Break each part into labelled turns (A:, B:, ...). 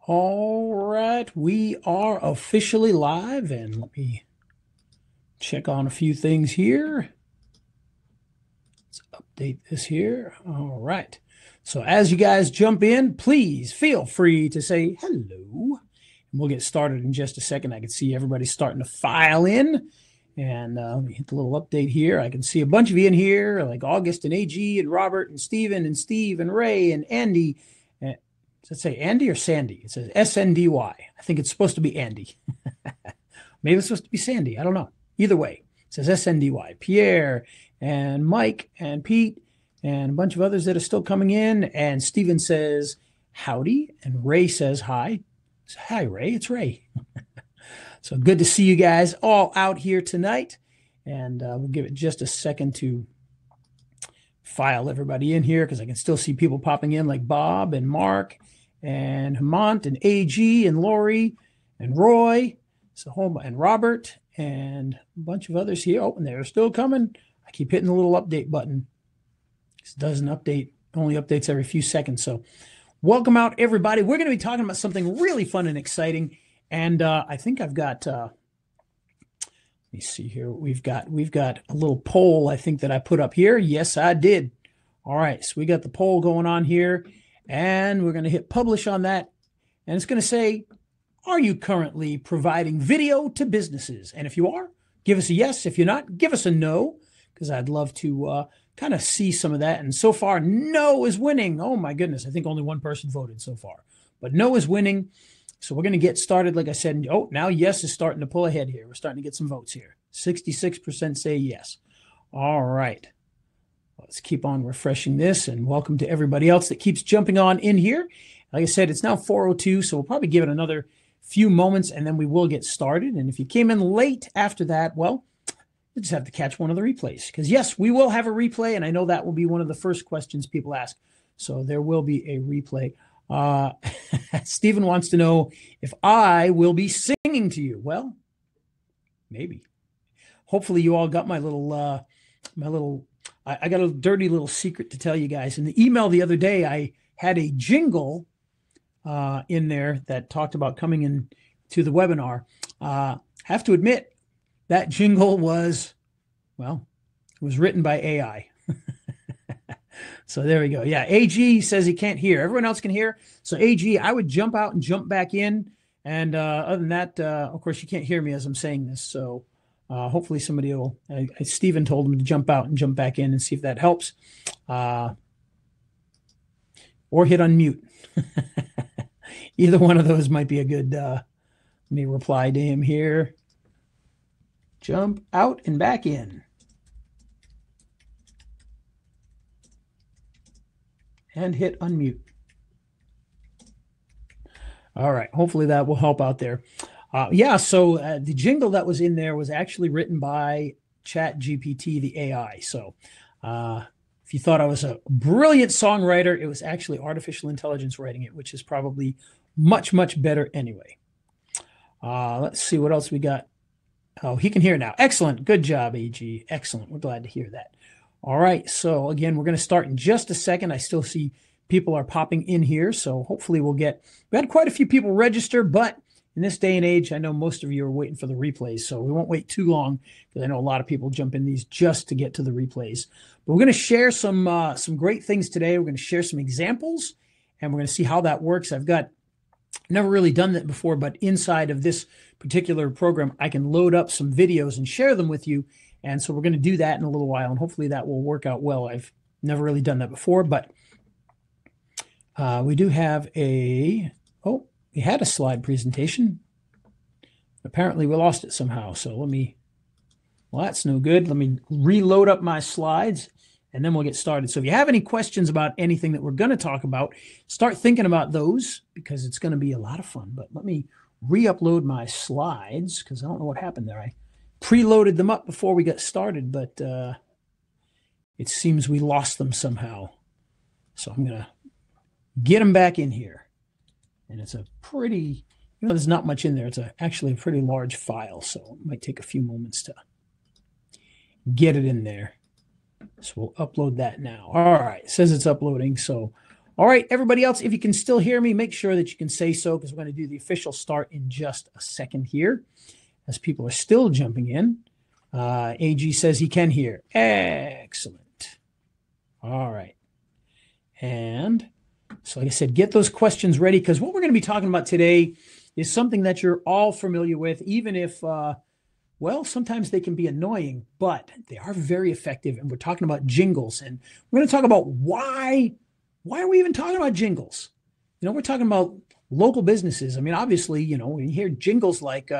A: All right, we are officially live, and let me check on a few things here. Let's update this here. All right. So as you guys jump in, please feel free to say hello. And we'll get started in just a second. I can see everybody starting to file in. And let me hit the little update here. I can see a bunch of you in here, like August and AG and Robert and Steven and Steve and Ray and Andy. Does it say Andy or Sandy? It says SNDY. I think it's supposed to be Andy. Maybe it's supposed to be Sandy. I don't know. Either way, it says SNDY. Pierre and Mike and Pete and a bunch of others that are still coming in. And Steven says howdy. And Ray says hi. Hi, Ray. It's Ray. So good to see you guys all out here tonight. And we'll give it just a second to file everybody in here because I can still see people popping in like Bob and Mark and Hemant and AG and Lori and Roy and Robert and a bunch of others here. Oh, and they're still coming. I keep hitting the little update button. This doesn't update, only updates every few seconds. So welcome out, everybody. We're going to be talking about something really fun and exciting. And I think I've got, let me see here. We've got a little poll, I think, that I put up here. Yes, I did. All right. So we got the poll going on here. And we're going to hit publish on that. And it's going to say, are you currently providing video to businesses? And if you are, give us a yes. If you're not, give us a no, because I'd love to kind of see some of that. And so far, no is winning. Oh, my goodness. I think only one person voted so far. But no is winning. So we're going to get started, like I said. Oh, now yes is starting to pull ahead here. We're starting to get some votes here. 66% say yes. All right. Let's keep on refreshing this, and welcome to everybody else that keeps jumping on in here. Like I said, it's now 4:02, so we'll probably give it another few moments, and then we will get started. And if you came in late after that, well, you just have to catch one of the replays. Because, yes, we will have a replay, and I know that will be one of the first questions people ask. So there will be a replay. Stephen wants to know if I will be singing to you. Well, maybe. Hopefully you all got my little, I got a dirty little secret to tell you guys. In the email the other day, I had a jingle in there that talked about coming in to the webinar. Have to admit, that jingle was written by AI. So there we go. Yeah, AG says he can't hear. Everyone else can hear. So AG, I would jump out and jump back in. And other than that, of course, you can't hear me as I'm saying this. So hopefully somebody will, Stephen told him to jump out and jump back in and see if that helps. Or hit unmute. Either one of those might be a good, let me reply to him here. Jump out and back in. And hit unmute. All right. Hopefully that will help out there. So the jingle that was in there was actually written by ChatGPT, the AI. So if you thought I was a brilliant songwriter, it was actually artificial intelligence writing it, which is probably much, much better anyway. Let's see what else we got. Oh, he can hear now. Excellent. Good job, AG. Excellent. We're glad to hear that. All right. So again, we're going to start in just a second. I still see people are popping in here. So hopefully we had quite a few people register, but in this day and age, I know most of you are waiting for the replays. So we won't wait too long because I know a lot of people jump in these just to get to the replays. But we're going to share some great things today. We're going to share some examples and we're going to see how that works. I've never really done that before, but inside of this particular program, I can load up some videos and share them with you. And so we're going to do that in a little while, and hopefully that will work out well. I've never really done that before, but we do have we had a slide presentation. Apparently we lost it somehow. So that's no good. Let me reload up my slides, and then we'll get started. So if you have any questions about anything that we're going to talk about, start thinking about those because it's going to be a lot of fun. But let me re-upload my slides because I don't know what happened there. I preloaded them up before we got started, but it seems we lost them somehow. So I'm going to get them back in here. And it's a pretty, there's not much in there. It's actually a pretty large file, so it might take a few moments to get it in there. So we'll upload that now. All right, it says it's uploading. So All right, everybody else, if you can still hear me, make sure that you can say so because we're going to do the official start in just a second here as people are still jumping in. AG says he can hear. Excellent. All right. And so, like I said, get those questions ready because what we're going to be talking about today is something that you're all familiar with, even if, well, sometimes they can be annoying, but they are very effective. And we're talking about jingles. And we're going to talk about why are we even talking about jingles? We're talking about local businesses. I mean, obviously, when you hear jingles like,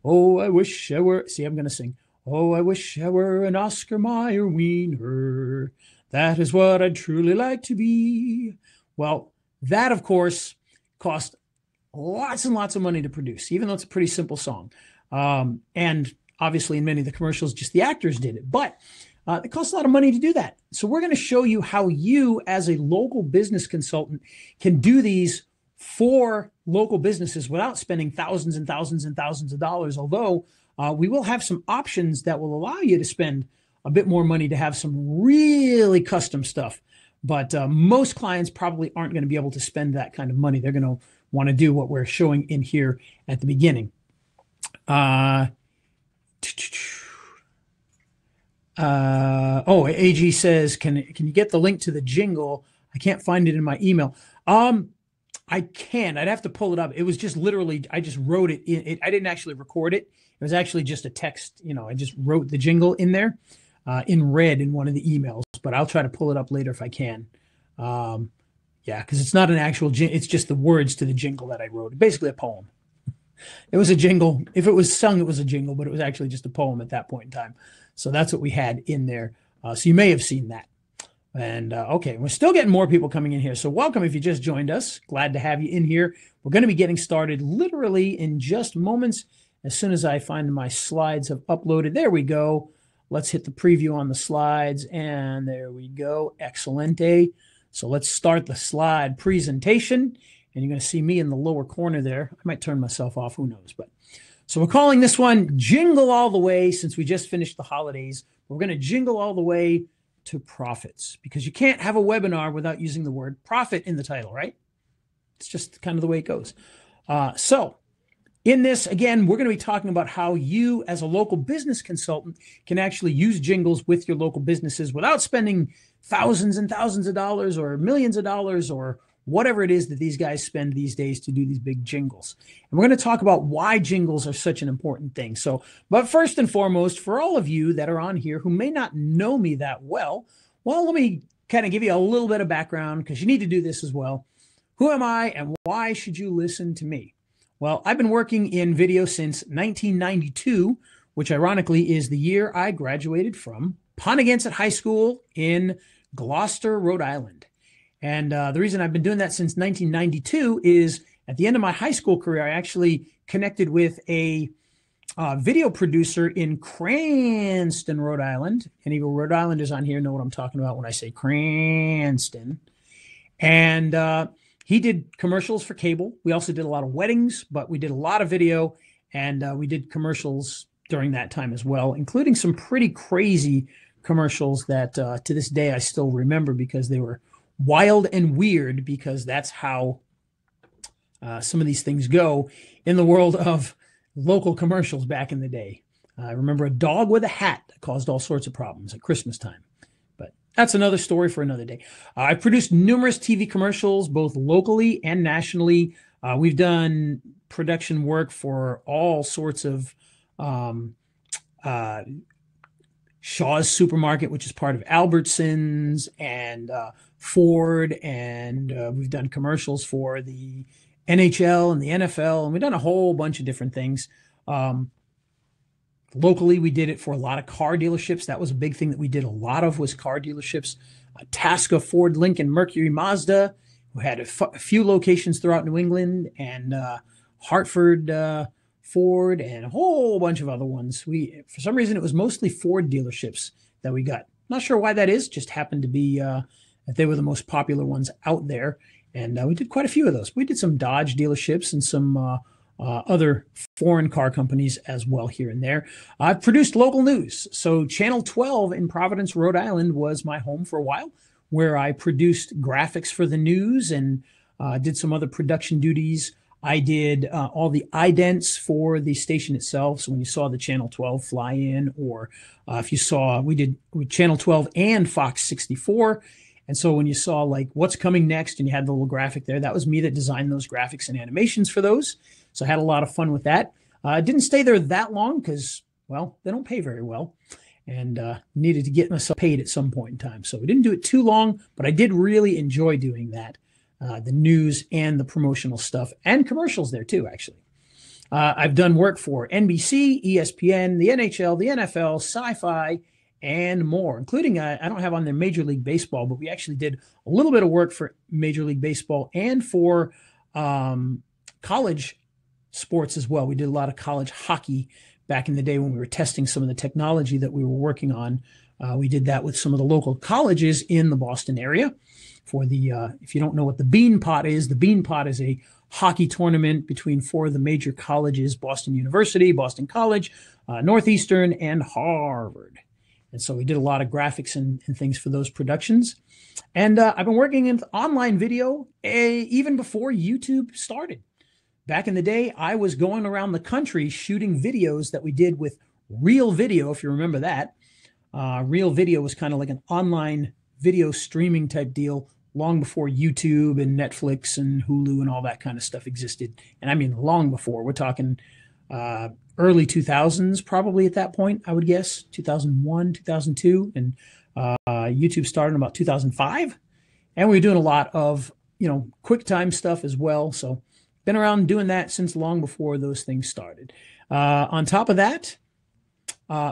A: oh, I wish I were, see, I'm going to sing, oh, I wish I were an Oscar Mayer wiener. That is what I'd truly like to be. Well, that, of course, cost lots and lots of money to produce, even though it's a pretty simple song. And obviously, in many of the commercials, just the actors did it. But it costs a lot of money to do that. So we're going to show you how you, as a local business consultant, can do these for local businesses without spending thousands and thousands and thousands of dollars. Although we will have some options that will allow you to spend a bit more money to have some really custom stuff. But most clients probably aren't going to be able to spend that kind of money. They're going to want to do what we're showing in here at the beginning. AG says, can you get the link to the jingle? I can't find it in my email. I can. I'd have to pull it up. It was just literally, I just wrote it in it. I didn't actually record it. It was actually just a text. I just wrote the jingle in there, in red in one of the emails, but I'll try to pull it up later if I can. Yeah, because it's not an actual jingle. It's just the words to the jingle that I wrote. Basically a poem. It was a jingle. If it was sung, it was a jingle, but it was actually just a poem at that point in time. So that's what we had in there. So you may have seen that. And okay, we're still getting more people coming in here. So welcome if you just joined us. Glad to have you in here. We're going to be getting started literally in just moments. As soon as I find my slides have uploaded. There we go. Let's hit the preview on the slides. And there we go. Excelente. So let's start the slide presentation. And you're going to see me in the lower corner there. I might turn myself off. Who knows? But so we're calling this one Jingle All the Way since we just finished the holidays. We're going to jingle all the way to profits because you can't have a webinar without using the word profit in the title, right? It's just kind of the way it goes. So in this, again, we're going to be talking about how you as a local business consultant can actually use jingles with your local businesses without spending thousands and thousands of dollars or millions of dollars or whatever it is that these guys spend these days to do these big jingles. And we're going to talk about why jingles are such an important thing. So, but first and foremost, for all of you that are on here who may not know me that well, let me kind of give you a little bit of background because you need to do this as well. Who am I and why should you listen to me? Well, I've been working in video since 1992, which ironically is the year I graduated from Pontiac High School in Gloucester, Rhode Island. And the reason I've been doing that since 1992 is at the end of my high school career, I actually connected with a video producer in Cranston, Rhode Island. Any Rhode Islanders on here know what I'm talking about when I say Cranston. And he did commercials for cable. We also did a lot of weddings, but we did a lot of video. And we did commercials during that time as well, including some pretty crazy commercials that to this day I still remember because they were wild and weird because that's how some of these things go in the world of local commercials back in the day. I remember a dog with a hat that caused all sorts of problems at Christmas time. But that's another story for another day. I've produced numerous TV commercials, both locally and nationally. We've done production work for all sorts of Shaw's Supermarket, which is part of Albertsons, and Ford, and we've done commercials for the NHL and the NFL, and we've done a whole bunch of different things. Locally, we did it for a lot of car dealerships. That was a big thing that we did a lot of was car dealerships. Tasca, Ford, Lincoln, Mercury, Mazda, who had a few locations throughout New England, and Hartford, Ford, and a whole bunch of other ones. For some reason, it was mostly Ford dealerships that we got. Not sure why that is. Just happened to be that they were the most popular ones out there. And we did quite a few of those. We did some Dodge dealerships and some other foreign car companies as well here and there. I've produced local news. So Channel 12 in Providence, Rhode Island was my home for a while. where I produced graphics for the news and did some other production duties. I did all the idents for the station itself. So when you saw the Channel 12 fly in, or if you saw, we did Channel 12 and Fox 64. And so when you saw like what's coming next and you had the little graphic there, that was me that designed those graphics and animations for those. So I had a lot of fun with that. Didn't stay there that long because, well, they don't pay very well, and needed to get myself paid at some point in time. So we didn't do it too long, but I did really enjoy doing that. The news and the promotional stuff and commercials there too, actually. I've done work for NBC, ESPN, the NHL, the NFL, Sci-Fi, and more, including, I don't have on there Major League Baseball, but we actually did a little bit of work for Major League Baseball and for college sports as well. We did a lot of college hockey back in the day when we were testing some of the technology that we were working on. We did that with some of the local colleges in the Boston area. For the, if you don't know what the Bean Pot is a hockey tournament between 4 of the major colleges: Boston University, Boston College, Northeastern, and Harvard. And so we did a lot of graphics and things for those productions. And I've been working in online video even before YouTube started. Back in the day, I was going around the country shooting videos that we did with Real Video, if you remember that. Real Video was kind of like an online video streaming type deal long before YouTube and Netflix and Hulu and all that kind of stuff existed. And I mean, long before. We're talking early 2000s, probably at that point, I would guess, 2001, 2002. And YouTube started in about 2005. And we were doing a lot of, QuickTime stuff as well. So been around doing that since long before those things started. On top of that,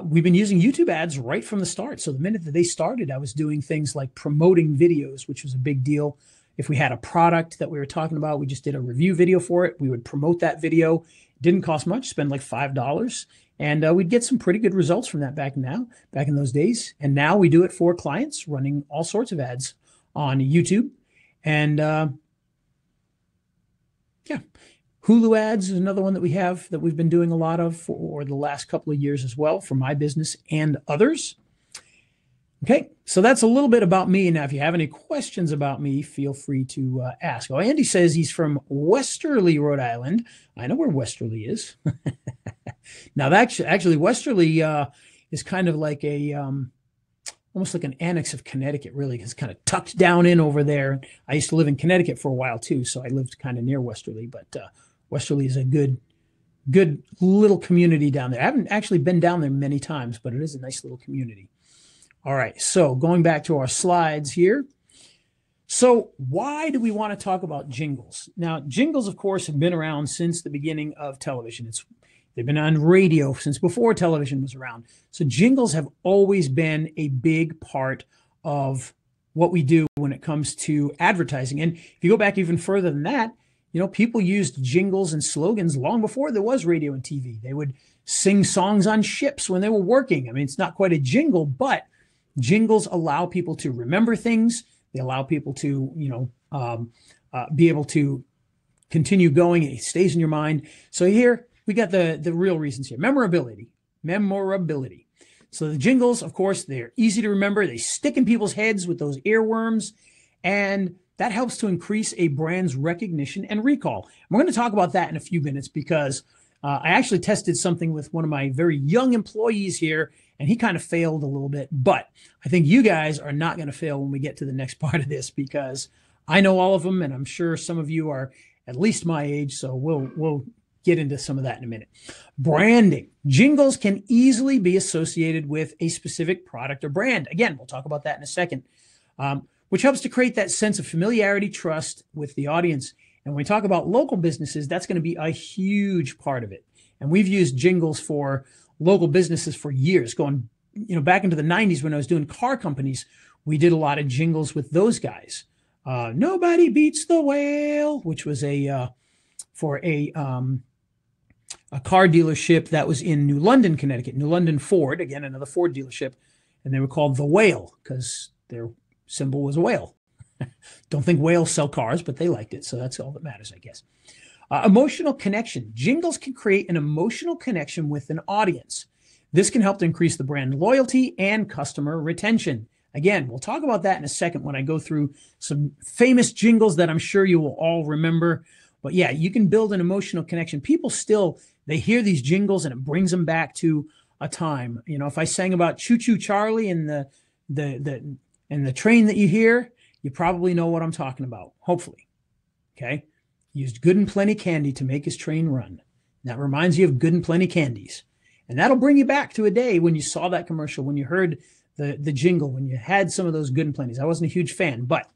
A: we've been using YouTube ads right from the start. So the minute that they started, I was doing things like promoting videos, which was a big deal. If we had a product that we were talking about, we just did a review video for it. We would promote that video. It didn't cost much, spend like $5. And we'd get some pretty good results from that back in those days. And now we do it for clients, running all sorts of ads on YouTube. And yeah. Hulu ads is another one that we have that we've been doing a lot of for the last couple of years as well for my business and others. Okay, so that's a little bit about me. Now, if you have any questions about me, feel free to ask. Oh, Andy says he's from Westerly, Rhode Island. I know where Westerly is. Now, actually, Westerly is kind of like a almost like an annex of Connecticut, really. It's kind of tucked down in over there. I used to live in Connecticut for a while, too, so I lived kind of near Westerly, but Westerly is a good little community down there. I haven't actually been down there many times, but it is a nice little community. All right, so going back to our slides here. So why do we want to talk about jingles? Now, jingles, of course, have been around since the beginning of television. They've been on radio since before television was around. So jingles have always been a big part of what we do when it comes to advertising. And if you go back even further than that, people used jingles and slogans long before there was radio and TV. They would sing songs on ships when they were working. I mean, it's not quite a jingle, but jingles allow people to remember things. They allow people to, be able to continue going. It stays in your mind. So here we got the real reasons here. Memorability. So the jingles, of course, they're easy to remember. They stick in people's heads with those earworms, and that helps to increase a brand's recognition and recall. And we're going to talk about that in a few minutes because I actually tested something with one of my very young employees here, and he kind of failed a little bit. But I think you guys are not going to fail when we get to the next part of this because I know all of them, and I'm sure some of you are at least my age, so we'll get into some of that in a minute. Branding. Jingles can easily be associated with a specific product or brand. Again, we'll talk about that in a second, which helps to create that sense of familiarity, trust with the audience. And when we talk about local businesses, that's going to be a huge part of it. And we've used jingles for local businesses for years, going back into the 90s when I was doing car companies. We did a lot of jingles with those guys. Nobody Beats the Whale, which was for a car dealership that was in New London, Connecticut. New London Ford, again, another Ford dealership. And they were called the Whale because their symbol was a whale. Don't think whales sell cars, but they liked it. So that's all that matters, I guess. Emotional connection. Jingles can create an emotional connection with an audience. This can help to increase the brand loyalty and customer retention. Again, we'll talk about that in a second when I go through some famous jingles that I'm sure you will all remember. But yeah, you can build an emotional connection. People still, they hear these jingles and it brings them back to a time. You know, if I sang about Choo Choo Charlie and the train that you hear, you probably know what I'm talking about, hopefully. Okay. Used Good and Plenty candy to make his train run. That reminds you of Good and Plenty candies. And that'll bring you back to a day when you saw that commercial, when you heard the jingle, when you had some of those Good and Plenties. I wasn't a huge fan, but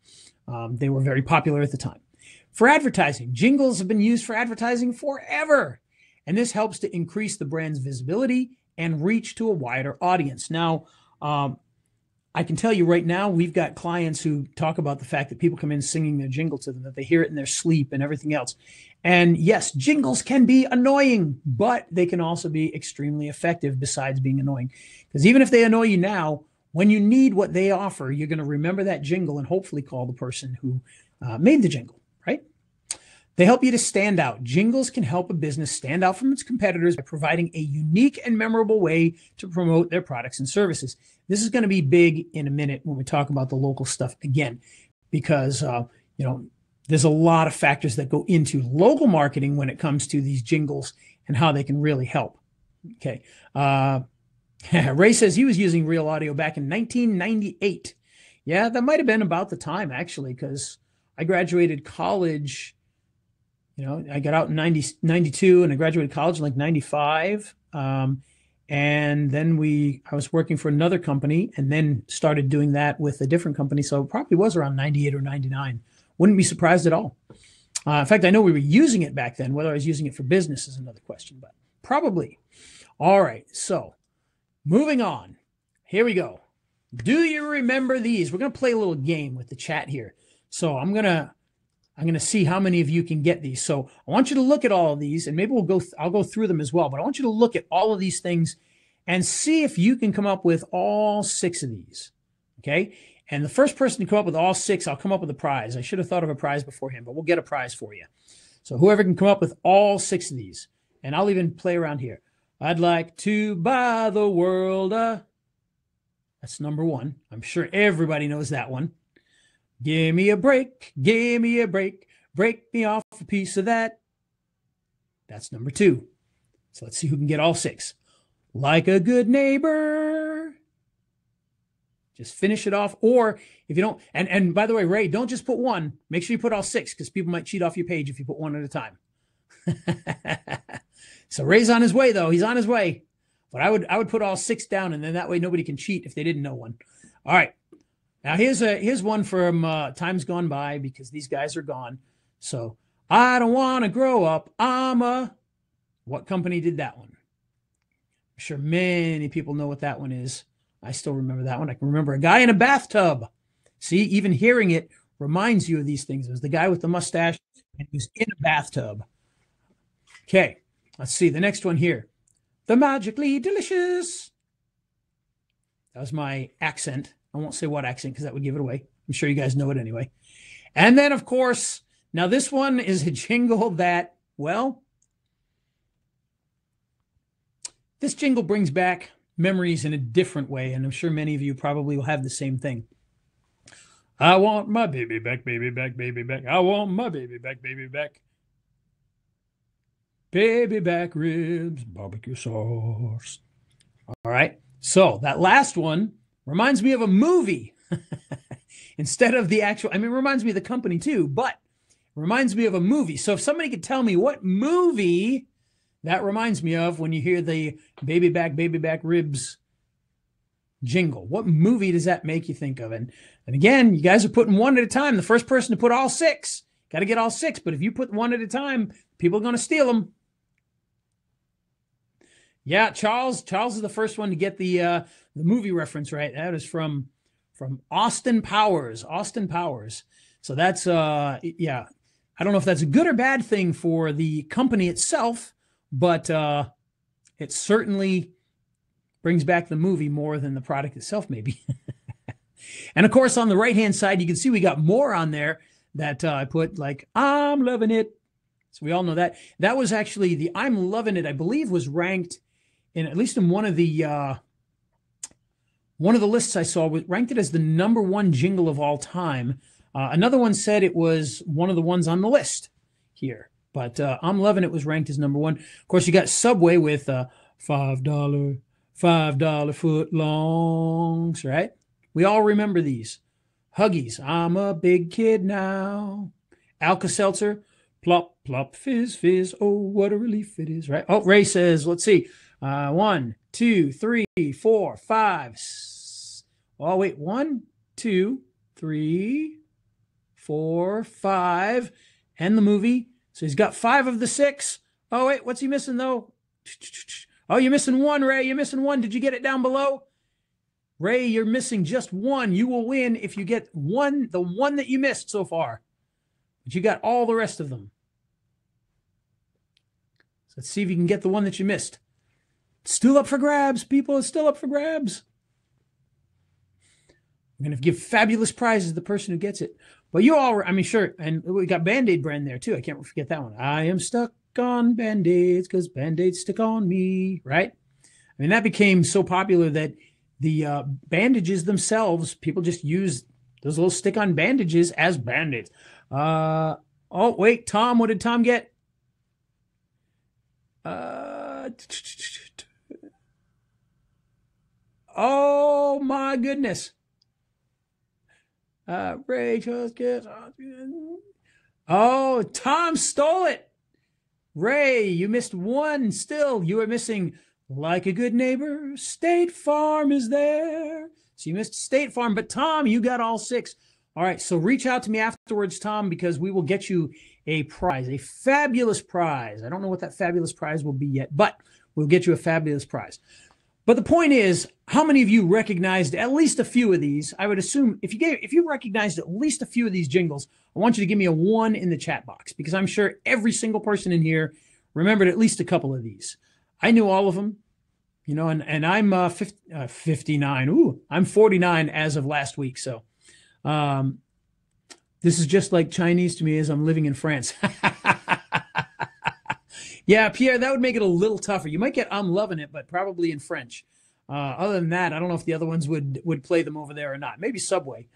A: they were very popular at the time. For advertising, jingles have been used for advertising forever. And this helps to increase the brand's visibility and reach to a wider audience. Now, I can tell you right now, we've got clients who talk about the fact that people come in singing their jingle to them, that they hear it in their sleep and everything else. And yes, jingles can be annoying, but they can also be extremely effective besides being annoying. Because even if they annoy you now, when you need what they offer, you're going to remember that jingle and hopefully call the person who made the jingle, right? They help you to stand out. Jingles can help a business stand out from its competitors by providing a unique and memorable way to promote their products and services. This is going to be big in a minute when we talk about the local stuff again, because there's a lot of factors that go into local marketing when it comes to these jingles and how they can really help. Okay. Ray says he was using real audio back in 1998. Yeah, that might have been about the time, actually, because I graduated college. I got out in 92 and I graduated college in like 95. And then I was working for another company and then started doing that with a different company. So it probably was around 98 or 99. Wouldn't be surprised at all. In fact, I know we were using it back then. Whether I was using it for business is another question, but probably. All right. So moving on. Here we go. Do you remember these? We're going to play a little game with the chat here. So I'm going to see how many of you can get these. So I want you to look at all of these, and maybe I'll go through them as well, but I want you to look at all of these things and see if you can come up with all 6 of these. Okay. And the first person to come up with all 6, I'll come up with a prize. I should have thought of a prize beforehand, but we'll get a prize for you. So whoever can come up with all 6 of these, and I'll even play around here. I'd like to buy the world. That's number 1. I'm sure everybody knows that one. Give me a break, break me off a piece of that. That's number 2. So let's see who can get all 6. Like a good neighbor. Just finish it off. Or if you don't, and by the way, Ray, don't just put 1. Make sure you put all 6 because people might cheat off your page if you put 1 at a time. So Ray's on his way, though. He's on his way. But I would put all 6 down, and then that way nobody can cheat if they didn't know one. All right. Now, here's one from times gone by because these guys are gone. So, I don't want to grow up. What company did that one? I'm sure many people know what that one is. I still remember that one. I can remember a guy in a bathtub. See, even hearing it reminds you of these things. It was the guy with the mustache, and he was in a bathtub. Okay, let's see. The next one here. The Magically Delicious. That was my accent. I won't say what accent because that would give it away. I'm sure you guys know it anyway. And then, of course, now this one is a jingle that, well, this jingle brings back memories in a different way, and I'm sure many of you probably will have the same thing. I want my baby back, baby back, baby back. I want my baby back, baby back. Baby back ribs, barbecue sauce. All right. So that last one reminds me of a movie instead of the actual, it reminds me of the company too, but it reminds me of a movie. So if somebody could tell me what movie that reminds me of when you hear the baby back ribs jingle, what movie does that make you think of? And again, you guys are putting 1 at a time. The first person to put all 6, got to get all 6. But if you put 1 at a time, people are going to steal them. Yeah, Charles is the first one to get the movie reference right. That is from Austin Powers. Austin Powers. So that's yeah. I don't know if that's a good or bad thing for the company itself, but it certainly brings back the movie more than the product itself, maybe. And of course, on the right-hand side, you can see we got more on there that I put, like, I'm loving it. So we all know that. That was actually the I'm loving it, I believe, was ranked in at least in one of the one of the lists I saw ranked it as the #1 jingle of all time. Another one said it was one of the ones on the list here, but I'm Lovin' It was ranked as #1. Of course, you got Subway with $5 foot longs, right? We all remember these. Huggies, I'm a big kid now. Alka-Seltzer, plop, plop, fizz, fizz. Oh, what a relief it is, right? Oh, Ray says, let's see. 1, 2, 3, 4, 5. Oh, wait. 1, 2, 3, 4, 5. And the movie. So he's got 5 of the 6. Oh, wait. What's he missing, though? Oh, you're missing 1, Ray. You're missing 1. Did you get it down below? Ray, you're missing just 1. You will win if you get the one that you missed so far. But you got all the rest of them. So let's see if you can get the one that you missed. It's still up for grabs, people. It's still up for grabs. I'm going to give fabulous prizes to the person who gets it. But you all, I mean, sure. And we got Band-Aid brand there, too. I can't forget that one. I am stuck on Band-Aids because Band-Aids stick on me, right? I mean, that became so popular that the bandages themselves, people just use those little stick-on bandages as Band-Aids. Oh, wait, Tom, what did Tom get? Oh, my goodness. Ray just gets... Oh, Tom stole it. Ray, you missed 1 still. You are missing Like a Good Neighbor, State Farm is there. So you missed State Farm, but Tom, you got all 6. All right, so reach out to me afterwards, Tom, because we will get you a prize, a fabulous prize. I don't know what that fabulous prize will be yet, but we'll get you a fabulous prize. But the point is, how many of you recognized at least a few of these? I would assume if you recognized at least a few of these jingles, I want you to give me a 1 in the chat box, because I'm sure every single person in here remembered at least a couple of these. I knew all of them, you know, and I'm 59. Ooh, I'm 49 as of last week. So this is just like Chinese to me as I'm living in France. Yeah, Pierre, that would make it a little tougher. You might get I'm Loving It, but probably in French. Other than that, I don't know if the other ones would play them over there or not. Maybe Subway.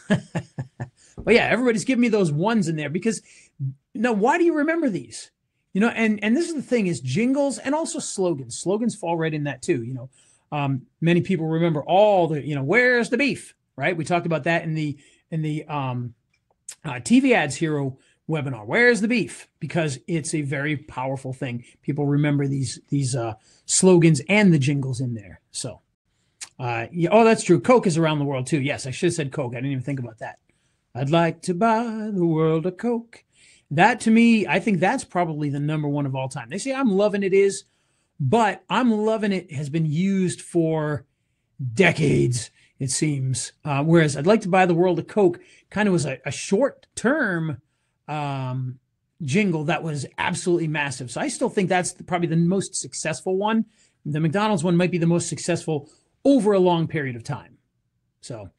A: But yeah, everybody's giving me those 1s in there because, now, why do you remember these? You know, and this is the thing is jingles and also slogans. Slogans fall right in that too. You know, many people remember all the, you know, where's the beef, right? We talked about that in the TV Ads Hero webinar. Where's the beef? Because it's a very powerful thing. People remember these slogans and the jingles in there. So, yeah, oh, that's true. Coke is around the world too. Yes, I should have said Coke. I didn't even think about that. I'd like to buy the world a Coke. That, to me, I think that's probably the #1 of all time. They say I'm Loving It is, but I'm Loving It has been used for decades, it seems. Whereas I'd like to buy the world a Coke kind of was a short-term jingle that was absolutely massive. So I still think that's probably the most successful one. The McDonald's one might be the most successful over a long period of time. So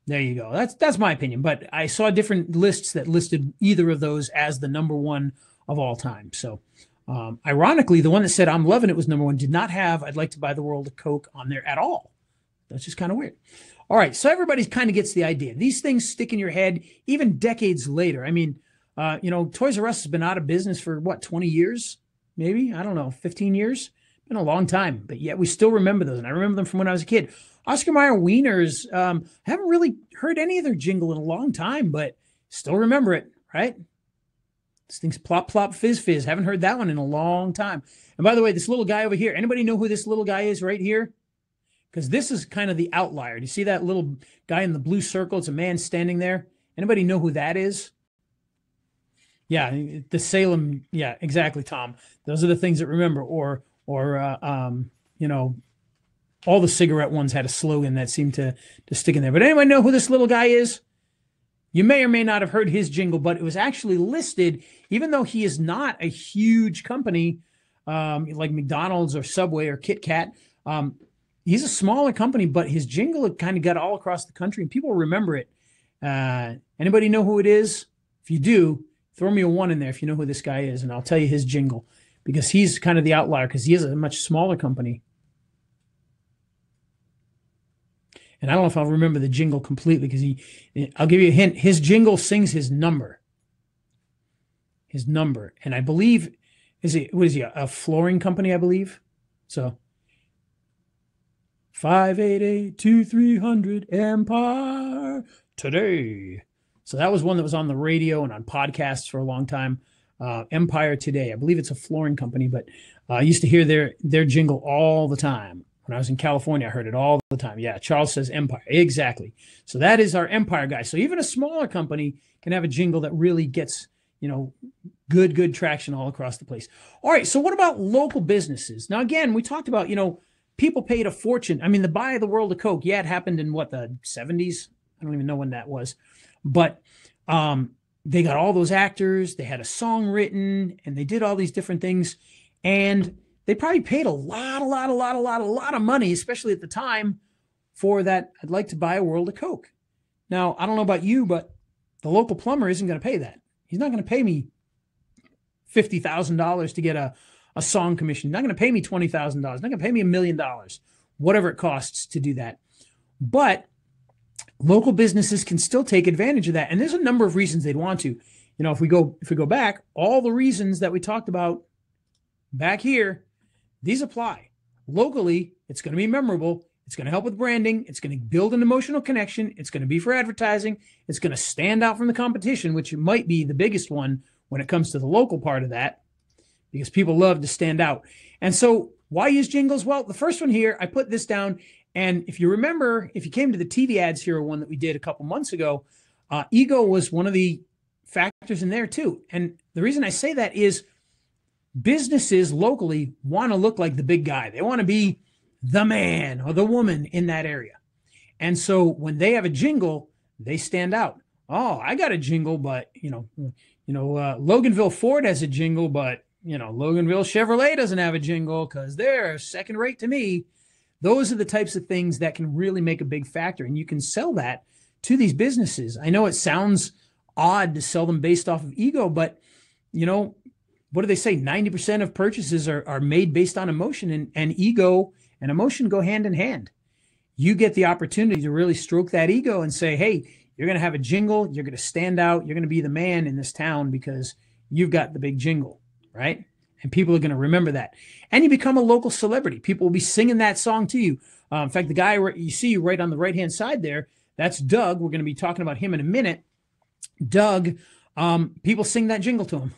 A: there you go. That's my opinion. But I saw different lists that listed either of those as the #1 of all time. So ironically, the one that said I'm Loving It was #1 did not have I'd like to buy the world a Coke on there at all. That's just kind of weird. All right. So everybody kind of gets the idea. These things stick in your head even decades later. I mean, you know, Toys R Us has been out of business for what, 20 years? Maybe? I don't know, 15 years? Been a long time, but yet we still remember those. And I remember them from when I was a kid. Oscar Mayer Wieners, I haven't really heard any of their jingle in a long time, but still remember it, right? This thing's plop, plop, fizz, fizz. Haven't heard that one in a long time. And by the way, this little guy over here, anybody know who this little guy is right here? Because this is kind of the outlier. Do you see that little guy in the blue circle? It's a man standing there. Anybody know who that is? Yeah, the Salem. Yeah, exactly, Tom. Those are the things that remember. Or you know, all the cigarette ones had a slogan that seemed to stick in there. But anyone know who this little guy is? You may or may not have heard his jingle, but it was actually listed, even though he is not a huge company like McDonald's or Subway or Kit Kat. He's a smaller company, but his jingle kind of got all across the country, and people remember it. Anybody know who it is? If you do, throw me a 1 in there if you know who this guy is, and I'll tell you his jingle, because he's kind of the outlier because he is a much smaller company. And I don't know if I'll remember the jingle completely because I'll give you a hint. His jingle sings his number. His number. And I believe, what is he, a flooring company, I believe? So 588-2300 Empire Today. So that was one that was on the radio and on podcasts for a long time. Empire Today. I believe it's a flooring company, but I used to hear their jingle all the time. When I was in California, I heard it all the time. Yeah, Charles says Empire. Exactly. So that is our Empire guy. So even a smaller company can have a jingle that really gets, good traction all across the place. All right, so what about local businesses? Now, again, we talked about, people paid a fortune. I mean, the buy of the world of Coke, yeah, it happened in the 70s? I don't even know when that was. But they got all those actors, they had a song written, and they did all these different things. And they probably paid a lot of money, especially at the time, for that. I'd like to buy a world of Coke. Now, I don't know about you, but the local plumber isn't going to pay that. He's not going to pay me $50,000 to get a song commission. He's not going to pay me $20,000. He's not going to pay me $1 million, whatever it costs to do that. But local businesses can still take advantage of that. And there's a number of reasons they'd want to. If we go back, all the reasons that we talked about back here, these apply. Locally, it's going to be memorable. It's going to help with branding. It's going to build an emotional connection. It's going to be for advertising. It's going to stand out from the competition, which might be the biggest one when it comes to the local part of that, because people love to stand out. And so why use jingles? Well, the first one here, I put this down. And if you remember, if you came to the TV Ads Hero one that we did a couple months ago, ego was one of the factors in there too. And the reason I say that is businesses locally want to look like the big guy. They want to be the man or the woman in that area. And so when they have a jingle, they stand out. Oh, I got a jingle, but Loganville Ford has a jingle, but Loganville Chevrolet doesn't have a jingle because they're second rate to me. Those are the types of things that can really make a big factor, and you can sell that to these businesses. I know it sounds odd to sell them based off of ego, but what do they say? 90% of purchases are made based on emotion, and ego and emotion go hand in hand. You get the opportunity to really stroke that ego and say, hey, you're going to have a jingle. You're going to stand out. You're going to be the man in this town because you've got the big jingle, right? And people are going to remember that. And you become a local celebrity. People will be singing that song to you. In fact, the guy you see right on the right-hand side there, that's Doug. We're going to be talking about him in a minute. Doug, people sing that jingle to him.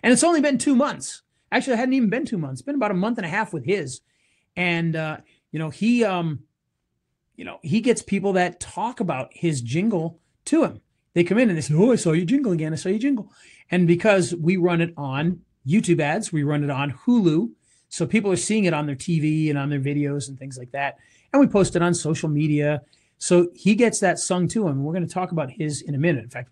A: And it's only been 2 months. Actually, it hadn't even been 2 months. It's been about a month and a half with his. And, he gets people that talk about his jingle to him. They come in and they say, oh, I saw your jingle again. I saw your jingle. And because we run it on YouTube ads, we run it on Hulu. So people are seeing it on their TV and on their videos and things like that. And we post it on social media. So he gets that sung to him. We're going to talk about his in a minute. In fact,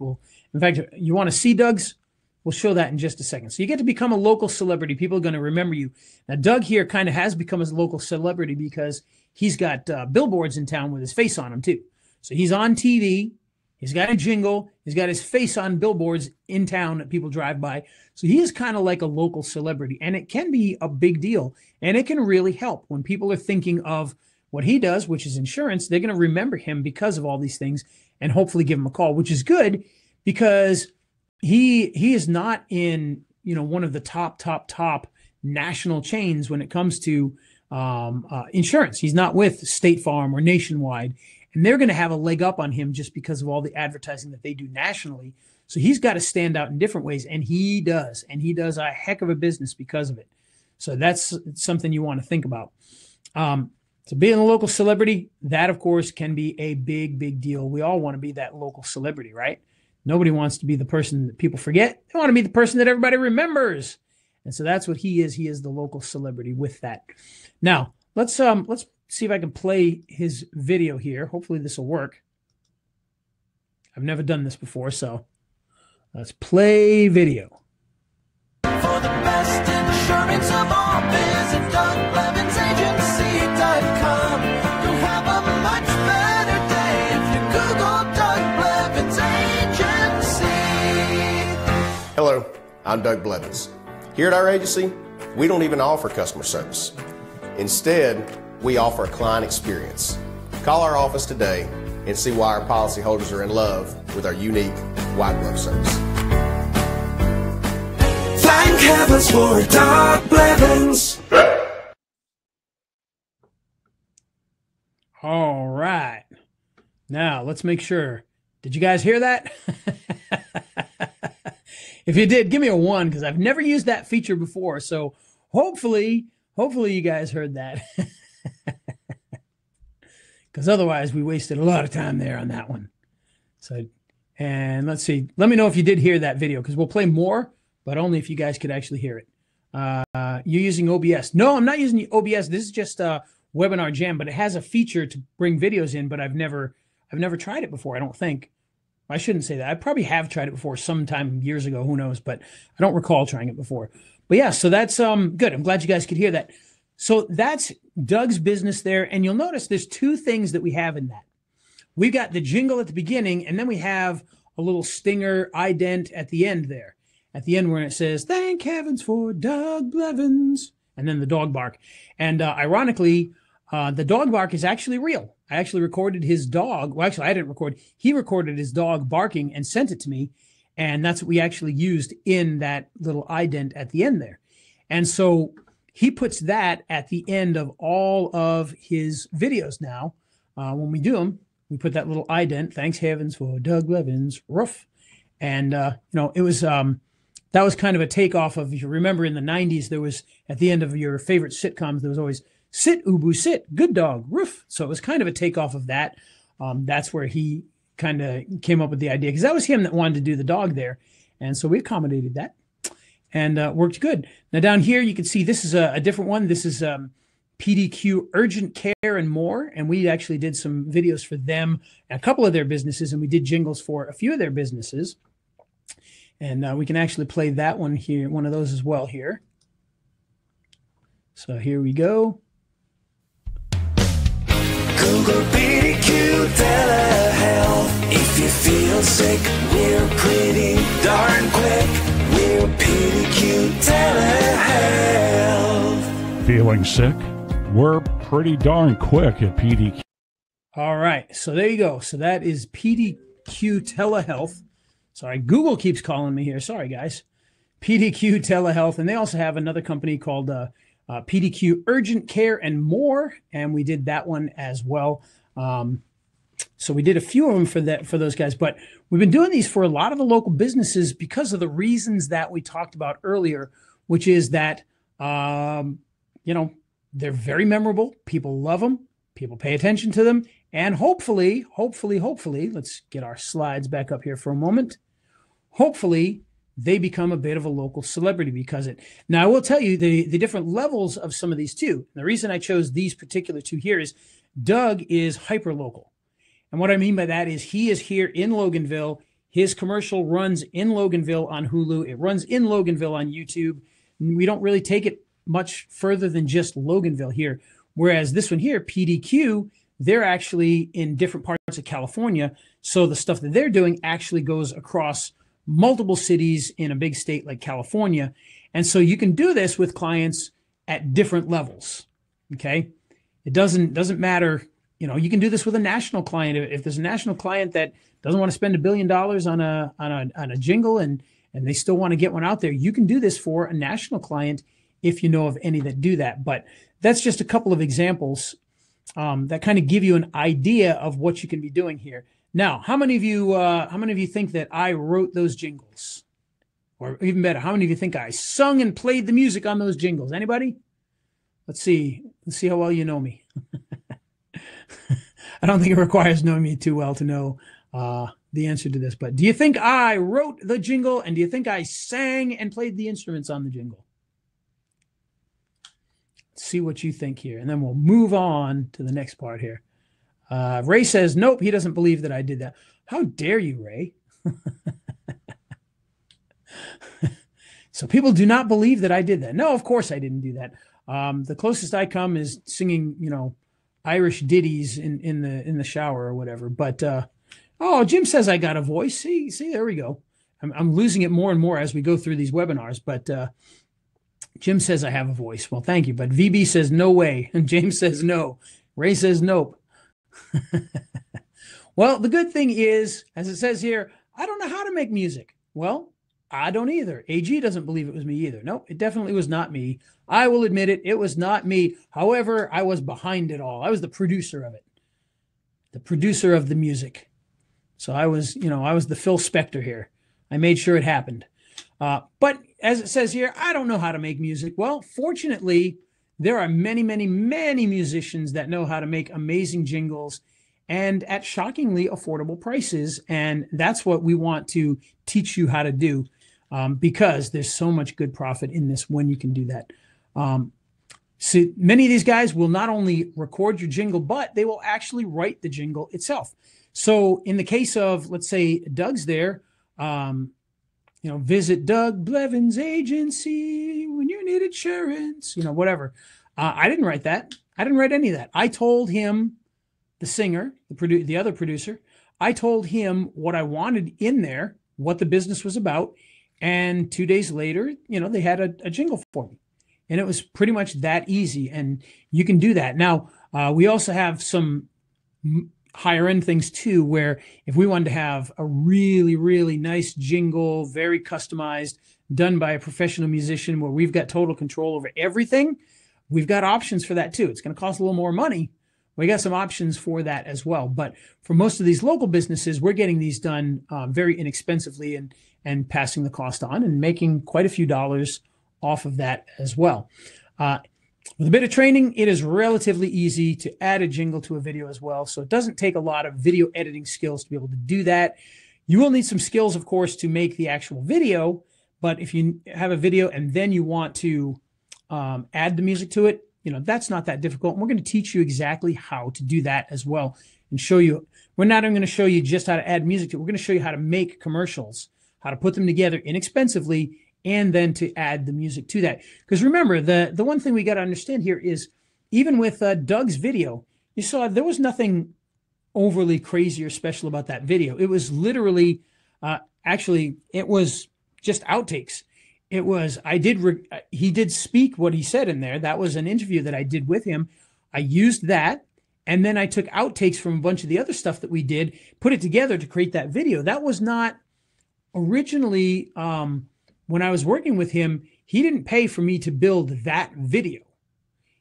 A: you want to see Doug's? We'll show that in just a second. So you get to become a local celebrity. People are going to remember you. Now, Doug here kind of has become a local celebrity because he's got billboards in town with his face on them too. So he's on TV. He's got a jingle. He's got his face on billboards in town that people drive by. So he is kind of like a local celebrity, and it can be a big deal. And it can really help when people are thinking of what he does, which is insurance. They're going to remember him because of all these things and hopefully give him a call, which is good because he is not in, one of the top national chains when it comes to insurance. He's not with State Farm or Nationwide. And they're going to have a leg up on him just because of all the advertising that they do nationally. So he's got to stand out in different ways, and he does. And he does a heck of a business because of it. So that's something you want to think about. So being a local celebrity, that, of course, can be a big, big deal. We all want to be that local celebrity, right? Nobody wants to be the person that people forget. They want to be the person that everybody remembers. And so that's what he is. He is the local celebrity with that. Now, let's see if I can play his video here. Hopefully this will work. I've never done this before, so let's play video.
B: For the best insurance of all, visit DougBlevinsAgency.com. You'll have a much better day if you Google Doug Blevins Agency.
C: Hello, I'm Doug Blevins. Here at our agency, we don't even offer customer service. Instead, we offer a client experience. Call our office today and see why our policyholders are in love with our unique white glove service.
B: Thank heavens for Doug Blevins.
A: All right. Now, let's make sure. Did you guys hear that? If you did, give me a 1 because I've never used that feature before. So hopefully you guys heard that. Because otherwise we wasted a lot of time there on that one. So, and let's see. Let me know if you did hear that video because we'll play more, but only if you guys could actually hear it. You're using OBS. No, I'm not using OBS. This is just Webinar Jam, but it has a feature to bring videos in, but I've never tried it before, I don't think. I shouldn't say that. I probably have tried it before sometime years ago, who knows, but I don't recall trying it before. But yeah, so that's good. I'm glad you guys could hear that. So that's Doug's business there. And you'll notice there's 2 things that we have in that. We've got the jingle at the beginning, and then we have a little stinger ident at the end there. At the end where it says, thank heavens for Doug Blevins, and then the dog bark. And ironically, the dog bark is actually real. I actually recorded his dog. Well, actually, I didn't record. He recorded his dog barking and sent it to me. And that's what we actually used in that little ident at the end there. And so he puts that at the end of all of his videos now. When we do them, we put that little ident, thanks heavens for Doug Blevins, roof. And, it was, that was kind of a takeoff of, if you remember in the 90s, there was, at the end of your favorite sitcoms, there was always, sit, Ubu, sit, good dog, roof. So it was kind of a takeoff of that. That's where he kind of came up with the idea, because that was him that wanted to do the dog there. And so we accommodated that and worked good. Now down here, you can see this is a different one. This is PDQ Urgent Care and More. And we actually did some videos for them, a couple of their businesses, and we did jingles for a few of their businesses. And we can actually play that one here, one of those as well here. So here we go.
B: Google PDQ telehealth. If you feel sick, we're pretty darn quick. We're PDQ telehealth.
D: Feeling sick? We're pretty darn quick at PDQ.
A: All right, so there you go. So that is PDQ telehealth. Sorry, Google keeps calling me here. Sorry, guys. PDQ telehealth, and they also have another company called PDQ Urgent Care and More, and we did that one as well. So we did a few of them for those guys, but we've been doing these for a lot of the local businesses because of the reasons that we talked about earlier, which is that they're very memorable. People love them. People pay attention to them, and hopefully, let's get our slides back up here for a moment. Hopefully, they become a bit of a local celebrity because it. Now, I will tell you the different levels of some of these too. The reason I chose these particular 2 here is Doug is hyper local. And what I mean by that is he is here in Loganville. His commercial runs in Loganville on Hulu. It runs in Loganville on YouTube. We don't really take it much further than just Loganville here. Whereas this one here, PDQ, they're actually in different parts of California. So the stuff that they're doing actually goes across multiple cities in a big state like California. And so you can do this with clients at different levels. Okay. It doesn't matter. You can do this with a national client. If there's a national client that doesn't want to spend $1 billion on a jingle and they still want to get one out there, you can do this for a national client if you know of any that do that. But that's just a couple of examples that kind of give you an idea of what you can be doing here. Now, how many of you think that I wrote those jingles? Or even better, how many of you think I sung and played the music on those jingles? Anybody? Let's see how well you know me. I don't think it requires knowing me too well to know the answer to this. But do you think I wrote the jingle, and do you think I sang and played the instruments on the jingle? Let's see what you think here, and then we'll move on to the next part here. Ray says, nope, he doesn't believe that I did that. How dare you, Ray? So people do not believe that I did that. No, of course I didn't do that. The closest I come is singing, Irish ditties in the shower or whatever. But Jim says I got a voice. See, there we go. I'm losing it more and more as we go through these webinars. But Jim says I have a voice. Well, thank you. But VB says no way, and James says no. Ray says nope. Well, the good thing is, as it says here, I don't know how to make music. Well, I don't either. AG doesn't believe it was me either. Nope, it definitely was not me. I will admit it, it was not me. However, I was behind it all. I was the producer of it, the producer of the music. So I was, I was the Phil Spector here. I made sure it happened. But as it says here, I don't know how to make music. Well, fortunately, there are many, many, many musicians that know how to make amazing jingles and at shockingly affordable prices. And that's what we want to teach you how to do, because there's so much good profit in this when you can do that. So many of these guys will not only record your jingle, but they will actually write the jingle itself. So in the case of, let's say, Doug's there, visit Doug Blevins Agency when you need insurance, whatever. I didn't write that. I didn't write any of that. I told him, the singer, the other producer, I told him what I wanted in there, what the business was about. And 2 days later, they had a jingle for me. And it was pretty much that easy. And you can do that. Now, we also have some higher end things too, where if we wanted to have a really, really nice jingle, very customized, done by a professional musician where we've got total control over everything, we've got options for that too. It's going to cost a little more money. We got some options for that as well. But for most of these local businesses, we're getting these done very inexpensively and passing the cost on and making quite a few dollars off of that as well. With a bit of training, it is relatively easy to add a jingle to a video as well. So it doesn't take a lot of video editing skills to be able to do that. You will need some skills, of course, to make the actual video. But if you have a video and then you want to add the music to it, that's not that difficult. And we're going to teach you exactly how to do that as well and show you. We're not even going to show you just how to add music to it. We're going to show you how to make commercials, how to put them together inexpensively, and then to add the music to that. Because remember, the one thing we got to understand here is even with Doug's video, you saw there was nothing overly crazy or special about that video. It was literally, it was just outtakes. It was, he did speak what he said in there. That was an interview that I did with him. I used that. And then I took outtakes from a bunch of the other stuff that we did, put it together to create that video. That was not originally, when I was working with him, he didn't pay for me to build that video.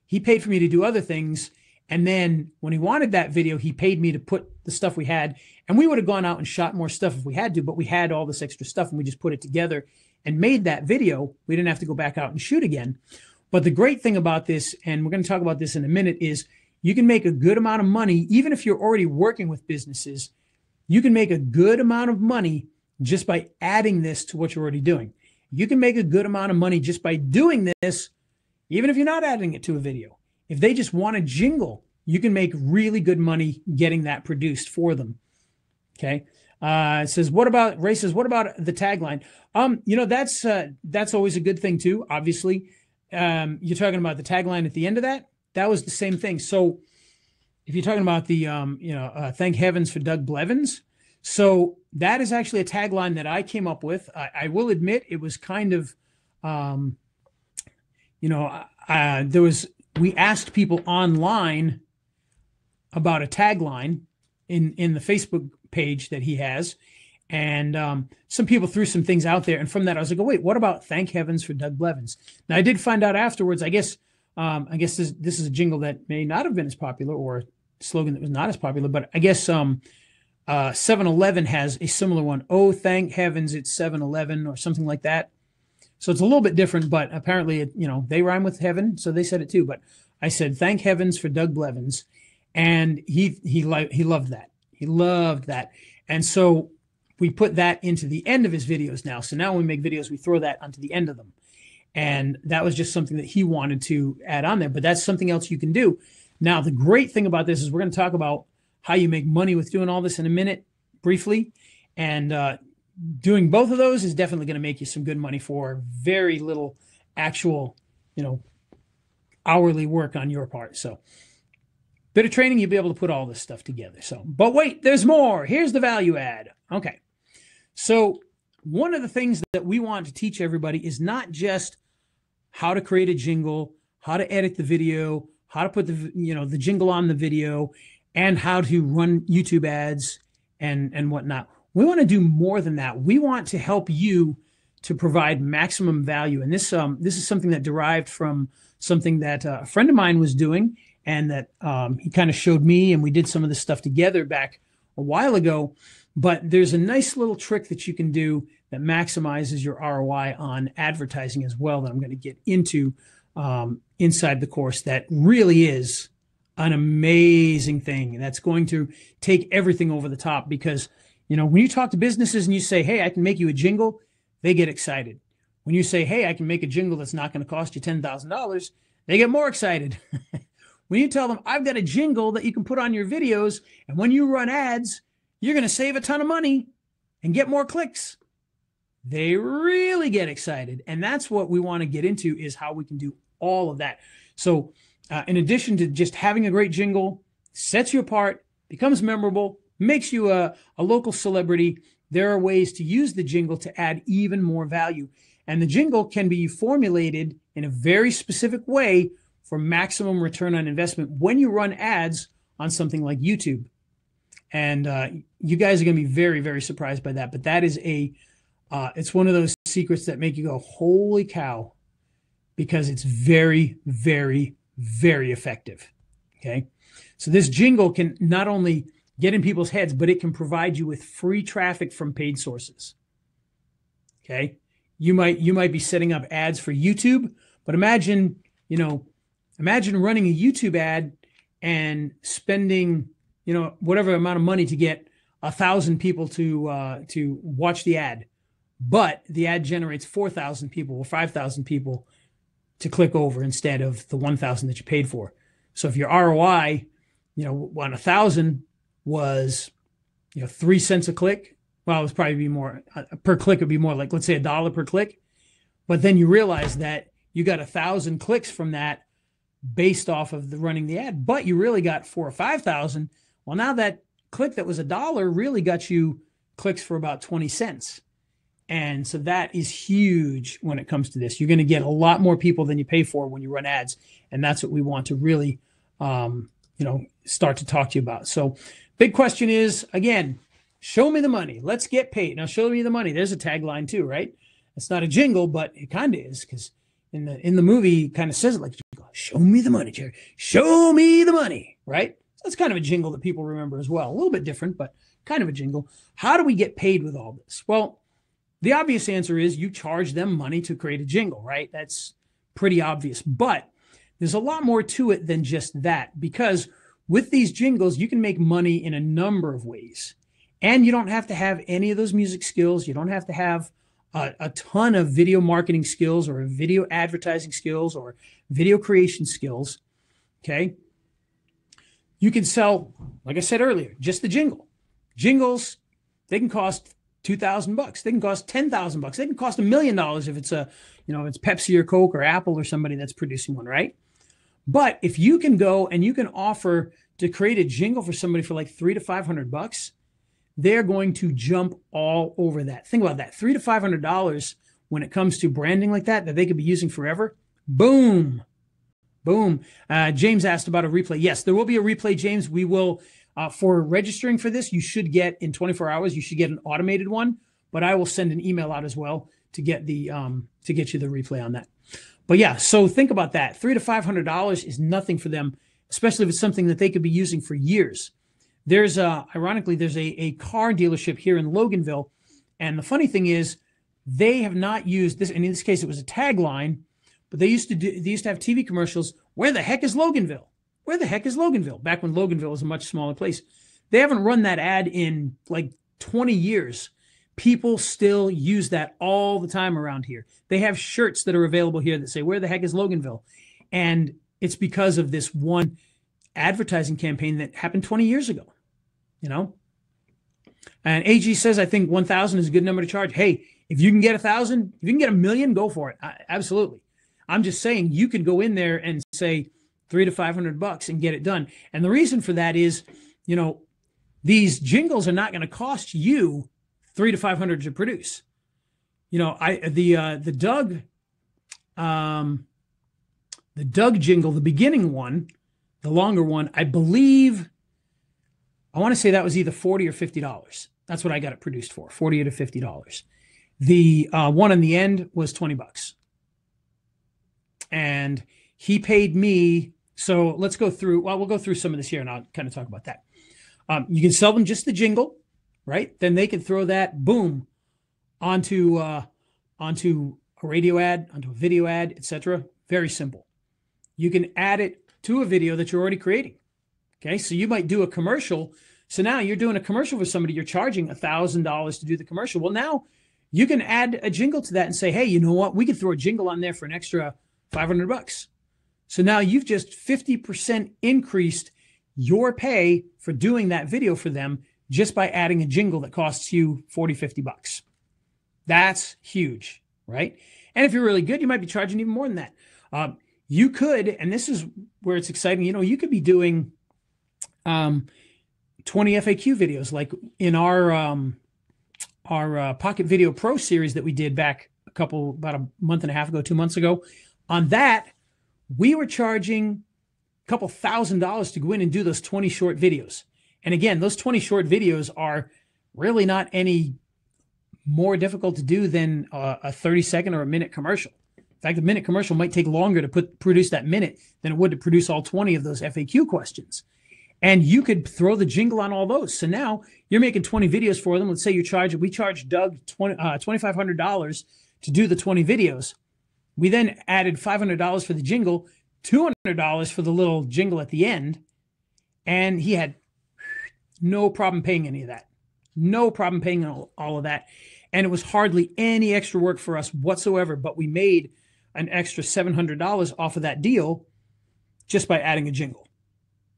A: He paid for me to do other things. And then when he wanted that video, he paid me to put the stuff we had. And we would have gone out and shot more stuff if we had to, but we had all this extra stuff and we just put it together and made that video. We didn't have to go back out and shoot again. But the great thing about this, and we're going to talk about this in a minute, is you can make a good amount of money. Even if you're already working with businesses, you can make a good amount of money just by adding this to what you're already doing. You can make a good amount of money just by doing this, even if you're not adding it to a video. If they just want a jingle, you can make really good money getting that produced for them. Okay. It says, Ray says, what about the tagline? That's always a good thing too. Obviously, you're talking about the tagline at the end of that. That was the same thing. So if you're talking about the, thank heavens for Doug Blevins. So that is actually a tagline that I came up with. I will admit it was kind of, we asked people online about a tagline in the Facebook page that he has. And some people threw some things out there. And from that, I was like, oh, wait, what about thank heavens for Doug Blevins? Now, I did find out afterwards, I guess this is a jingle that may not have been as popular, or a slogan that was not as popular, but I guess 7-Eleven has a similar one. Oh, thank heavens, it's 7-Eleven, or something like that. So it's a little bit different, but apparently, they rhyme with heaven, so they said it too. But I said, thank heavens for Doug Blevins. And he loved that. He loved that. And so we put that into the end of his videos now. So now when we make videos, we throw that onto the end of them. And that was just something that he wanted to add on there. But that's something else you can do. Now, the great thing about this is we're going to talk about how you make money with doing all this in a minute, briefly. And doing both of those is definitely going to make you some good money for very little actual, hourly work on your part. So bit of training, you'll be able to put all this stuff together. So, but wait, there's more. Here's the value add. Okay. So one of the things that we want to teach everybody is not just how to create a jingle, how to edit the video, how to put the jingle on the video, and how to run YouTube ads and whatnot. We want to do more than that. We want to help you to provide maximum value. And this is something that derived from something that a friend of mine was doing, and that he kind of showed me, and we did some of this stuff together back a while ago. But there's a nice little trick that you can do that maximizes your ROI on advertising as well, that I'm going to get into inside the course, that really is an amazing thing. That's going to take everything over the top, because, you know, when you talk to businesses and you say, hey, I can make you a jingle, they get excited. When you say, hey, I can make a jingle that's not going to cost you $10,000, they get more excited. When you tell them, I've got a jingle that you can put on your videos, and when you run ads, you're going to save a ton of money and get more clicks, they really get excited. And that's what we want to get into, is how we can do all of that. So in addition to just having a great jingle, sets you apart, becomes memorable, makes you a local celebrity, there are ways to use the jingle to add even more value. And the jingle can be formulated in a very specific way for maximum return on investment when you run ads on something like YouTube. And you guys are going to be very, very surprised by that. But that is it's one of those secrets that make you go, holy cow, because it's very, very, very effective. Okay. So this jingle can not only get in people's heads, but it can provide you with free traffic from paid sources. Okay. You might be setting up ads for YouTube, but imagine running a YouTube ad and spending, whatever amount of money to get 1,000 people to watch the ad, but the ad generates 4,000 people or 5,000 people to click over instead of the 1,000 that you paid for. So if your ROI, on 1,000 was, 3 cents a click, well, it would probably be more per click. It'd be more like, let's say, $1 per click. But then you realize that you got 1,000 clicks from that based off of running the ad, but you really got 4,000 or 5,000. Well, now that click that was $1 really got you clicks for about 20 cents. And so that is huge when it comes to this. You're going to get a lot more people than you pay for when you run ads. And that's what we want to really, start to talk to you about. So big question is, again, show me the money. Let's get paid. Now, show me the money. There's a tagline too, right? It's not a jingle, but it kind of is, because in the movie, it kind of says it like, show me the money, Jerry. Show me the money, right? So that's kind of a jingle that people remember as well. A little bit different, but kind of a jingle. How do we get paid with all this? Well, the obvious answer is you charge them money to create a jingle, right? That's pretty obvious. But there's a lot more to it than just that, because with these jingles, you can make money in a number of ways. And you don't have to have any of those music skills. You don't have to have a ton of video marketing skills or video advertising skills or video creation skills. Okay. You can sell, like I said earlier, just the jingle. Jingles, they can cost $2,000. They can cost $10,000. They can cost $1 million if it's it's Pepsi or Coke or Apple or somebody that's producing one, right? But if you can go and you can offer to create a jingle for somebody for like $300 to $500, they're going to jump all over that. Think about that. $300 to $500 when it comes to branding like that they could be using forever. Boom. Boom. James asked about a replay. Yes, there will be a replay, James. We will, for registering for this, you should get in 24 hours, you should get an automated one, but I will send an email out as well to get you the replay on that. But yeah, so think about that. $300 to $500 is nothing for them, especially if it's something that they could be using for years. Ironically, there's a car dealership here in Loganville. And the funny thing is, they have not used this. And in this case, it was a tagline, but they used to have TV commercials. Where the heck is Loganville? Where the heck is Loganville? Back when Loganville was a much smaller place. They haven't run that ad in like 20 years. People still use that all the time around here. They have shirts that are available here that say, where the heck is Loganville? And it's because of this one advertising campaign that happened 20 years ago. And AG says, I think 1,000 is a good number to charge. Hey, if you can get 1,000, if you can get 1,000,000, go for it. Absolutely. I'm just saying you can go in there and say $300 to $500 and get it done. And the reason for that is, these jingles are not going to cost you $300 to $500 to produce. The Doug jingle, the beginning one, the longer one, I believe I want to say that was either $40 or $50. That's what I got it produced for, $40 to $50. The one in the end was $20. And he paid me. So let's go through. Well, we'll go through some of this here and I'll kind of talk about that. You can sell them just the jingle, right? Then they can throw that boom onto a radio ad, onto a video ad, etc. Very simple. You can add it to a video that you're already creating. Okay, so you might do a commercial. So now you're doing a commercial for somebody. You're charging $1,000 to do the commercial. Well, now you can add a jingle to that and say, hey, you know what? We could throw a jingle on there for an extra $500. So now you've just 50% increased your pay for doing that video for them just by adding a jingle that costs you $40, $50. That's huge, right? And if you're really good, you might be charging even more than that. You could, and this is where it's exciting, you could be doing 20 FAQ videos, like in our Pocket Video Pro series that we did back about a month and a half ago, 2 months ago. On that, we were charging a couple $1,000s to go in and do those 20 short videos. And again, those 20 short videos are really not any more difficult to do than a 30-second or a minute commercial. In fact, a minute commercial might take longer to produce that minute than it would to produce all 20 of those FAQ questions. And you could throw the jingle on all those. So now you're making 20 videos for them. Let's say we charge Doug $2,500 to do the 20 videos. We then added $500 for the jingle, $200 for the little jingle at the end. And he had no problem paying any of that. No problem paying all of that. And it was hardly any extra work for us whatsoever, but we made an extra $700 off of that deal just by adding a jingle.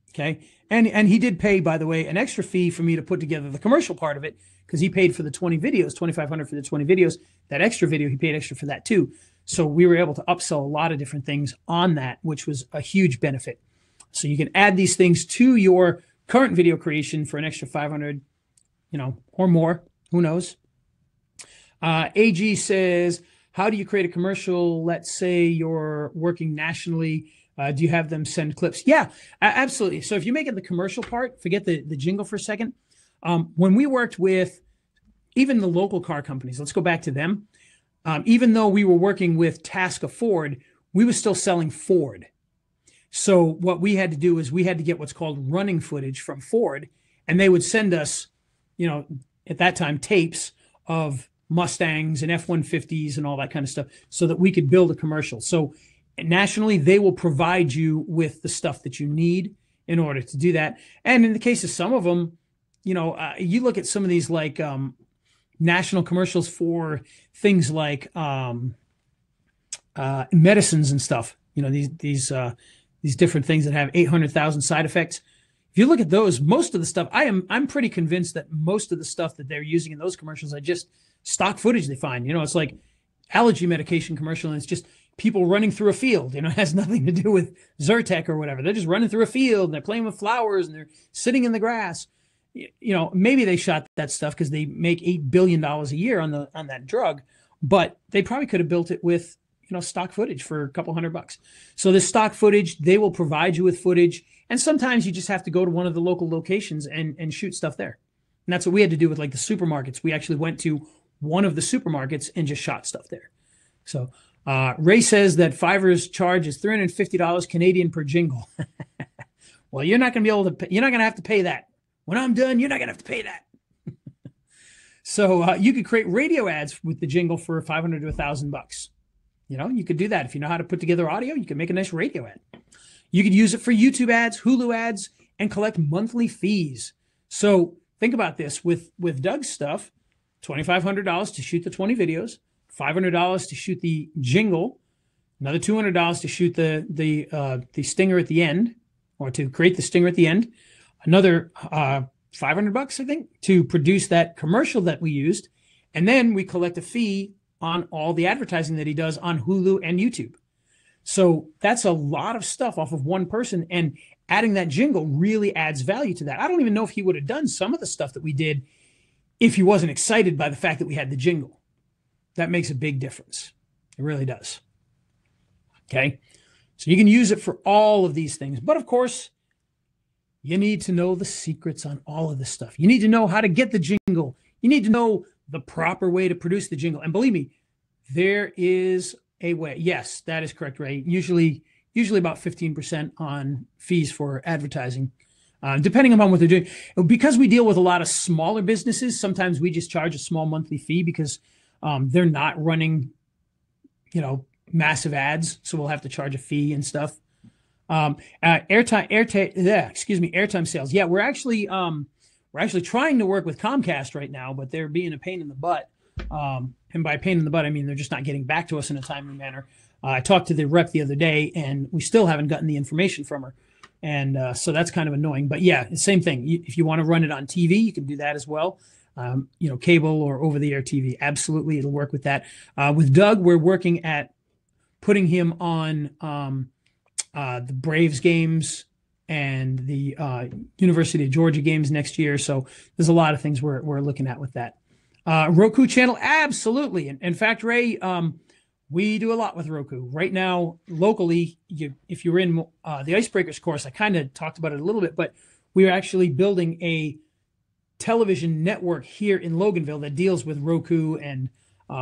A: Okay. And he did pay, by the way, an extra fee for me to put together the commercial part of it, because he paid for the 20 videos, $2,500 for the 20 videos. That extra video, he paid extra for that too. So we were able to upsell a lot of different things on that, which was a huge benefit. So you can add these things to your current video creation for an extra $500, or more. Who knows? AG says, how do you create a commercial? Let's say you're working nationally. Do you have them send clips? Yeah, absolutely. So if you're making the commercial part, forget the jingle for a second. When we worked with even the local car companies, let's go back to them. Even though we were working with Tasca Ford, we were still selling Ford. So what we had to do is we had to get what's called running footage from Ford, and they would send us, at that time, tapes of Mustangs and F-150s and all that kind of stuff so that we could build a commercial. So nationally, they will provide you with the stuff that you need in order to do that. And in the case of some of them, you look at some of these like national commercials for things like medicines and stuff. These different things that have 800,000 side effects. If you look at those, most of the stuff, I'm pretty convinced that most of the stuff that they're using in those commercials are just stock footage they find. It's like allergy medication commercial, and it's just people running through a field. It has nothing to do with Zyrtec or whatever. They're just running through a field and they're playing with flowers and they're sitting in the grass. Maybe they shot that stuff because they make $8 billion a year on that drug, but they probably could have built it with stock footage for a couple $100. So this stock footage, they will provide you with footage, and sometimes you just have to go to one of the local locations and shoot stuff there. And that's what we had to do with like the supermarkets. We actually went to one of the supermarkets and just shot stuff there. So Ray says that Fiverr's charge is $350 Canadian per jingle. Well, you're not going to be able to. You're not going to have to pay that. When I'm done, you're not going to have to pay that. So you could create radio ads with the jingle for $500 to $1,000. You could do that. If you know how to put together audio, you can make a nice radio ad. You could use it for YouTube ads, Hulu ads, and collect monthly fees. So think about this with Doug's stuff: $2,500 to shoot the 20 videos, $500 to shoot the jingle, another $200 to shoot the stinger at the end, or to create the stinger at the end, another $500, I think, to produce that commercial that we used, and then we collect a fee on all the advertising that he does on Hulu and YouTube. So that's a lot of stuff off of one person, and adding that jingle really adds value to that. I don't even know if he would have done some of the stuff that we did if he wasn't excited by the fact that we had the jingle. That makes a big difference. It really does. Okay. So you can use it for all of these things. But of course, you need to know the secrets on all of this stuff. You need to know how to get the jingle. You need to know the proper way to produce the jingle. And believe me, there is a way. Yes, that is correct, Ray. Usually about 15% on fees for advertising, depending upon what they're doing. Because we deal with a lot of smaller businesses, sometimes we just charge a small monthly fee because they're not running, massive ads. So we'll have to charge a fee and stuff. Airtime sales. Yeah, we're actually trying to work with Comcast right now, but they're being a pain in the butt. And by pain in the butt, I mean they're just not getting back to us in a timely manner. I talked to the rep the other day, and we still haven't gotten the information from her, and so that's kind of annoying. But yeah, same thing. If you want to run it on TV, you can do that as well. Cable or over-the-air TV, absolutely, it'll work with that. With Doug, we're working at putting him on the Braves games and the University of Georgia games next year. So there's a lot of things we're looking at with that. Roku channel, absolutely. In fact, Ray, we do a lot with Roku. Right now, locally, if you're in the Icebreakers course, I kind of talked about it a little bit, but we're actually building a television network here in Loganville that deals with Roku and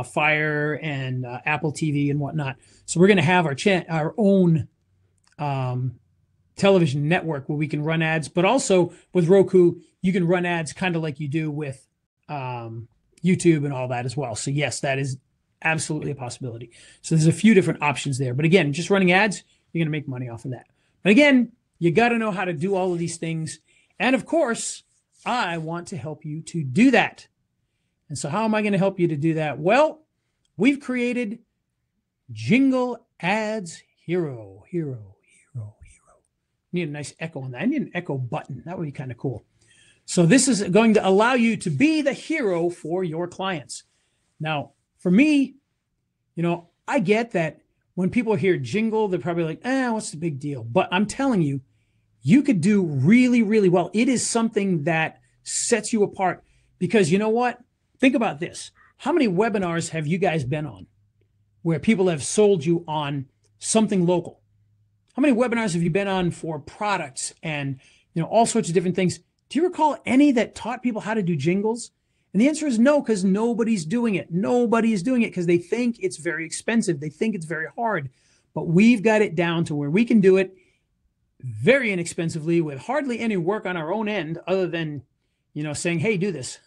A: Fire and Apple TV and whatnot. So we're going to have our own television network where we can run ads, but also with Roku, you can run ads kind of like you do with YouTube and all that as well. So yes, that is absolutely a possibility. So there's a few different options there. But again, just running ads, you're going to make money off of that. But again, you got to know how to do all of these things. And of course, I want to help you to do that. And so how am I going to help you to do that? Well, we've created Jingle Ads Hero. Need a nice echo on that. I need an echo button. That would be kind of cool. So this is going to allow you to be the hero for your clients. Now, for me, I get that when people hear jingle, they're probably like, what's the big deal? But I'm telling you, you could do really, really well. It is something that sets you apart because you know what? Think about this. How many webinars have you guys been on where people have sold you on something local? How many webinars have you been on for products and all sorts of different things? Do you recall any that taught people how to do jingles? And the answer is no, because nobody's doing it. Nobody is doing it because they think it's very expensive. They think it's very hard. But we've got it down to where we can do it very inexpensively with hardly any work on our own end other than, saying, hey, do this,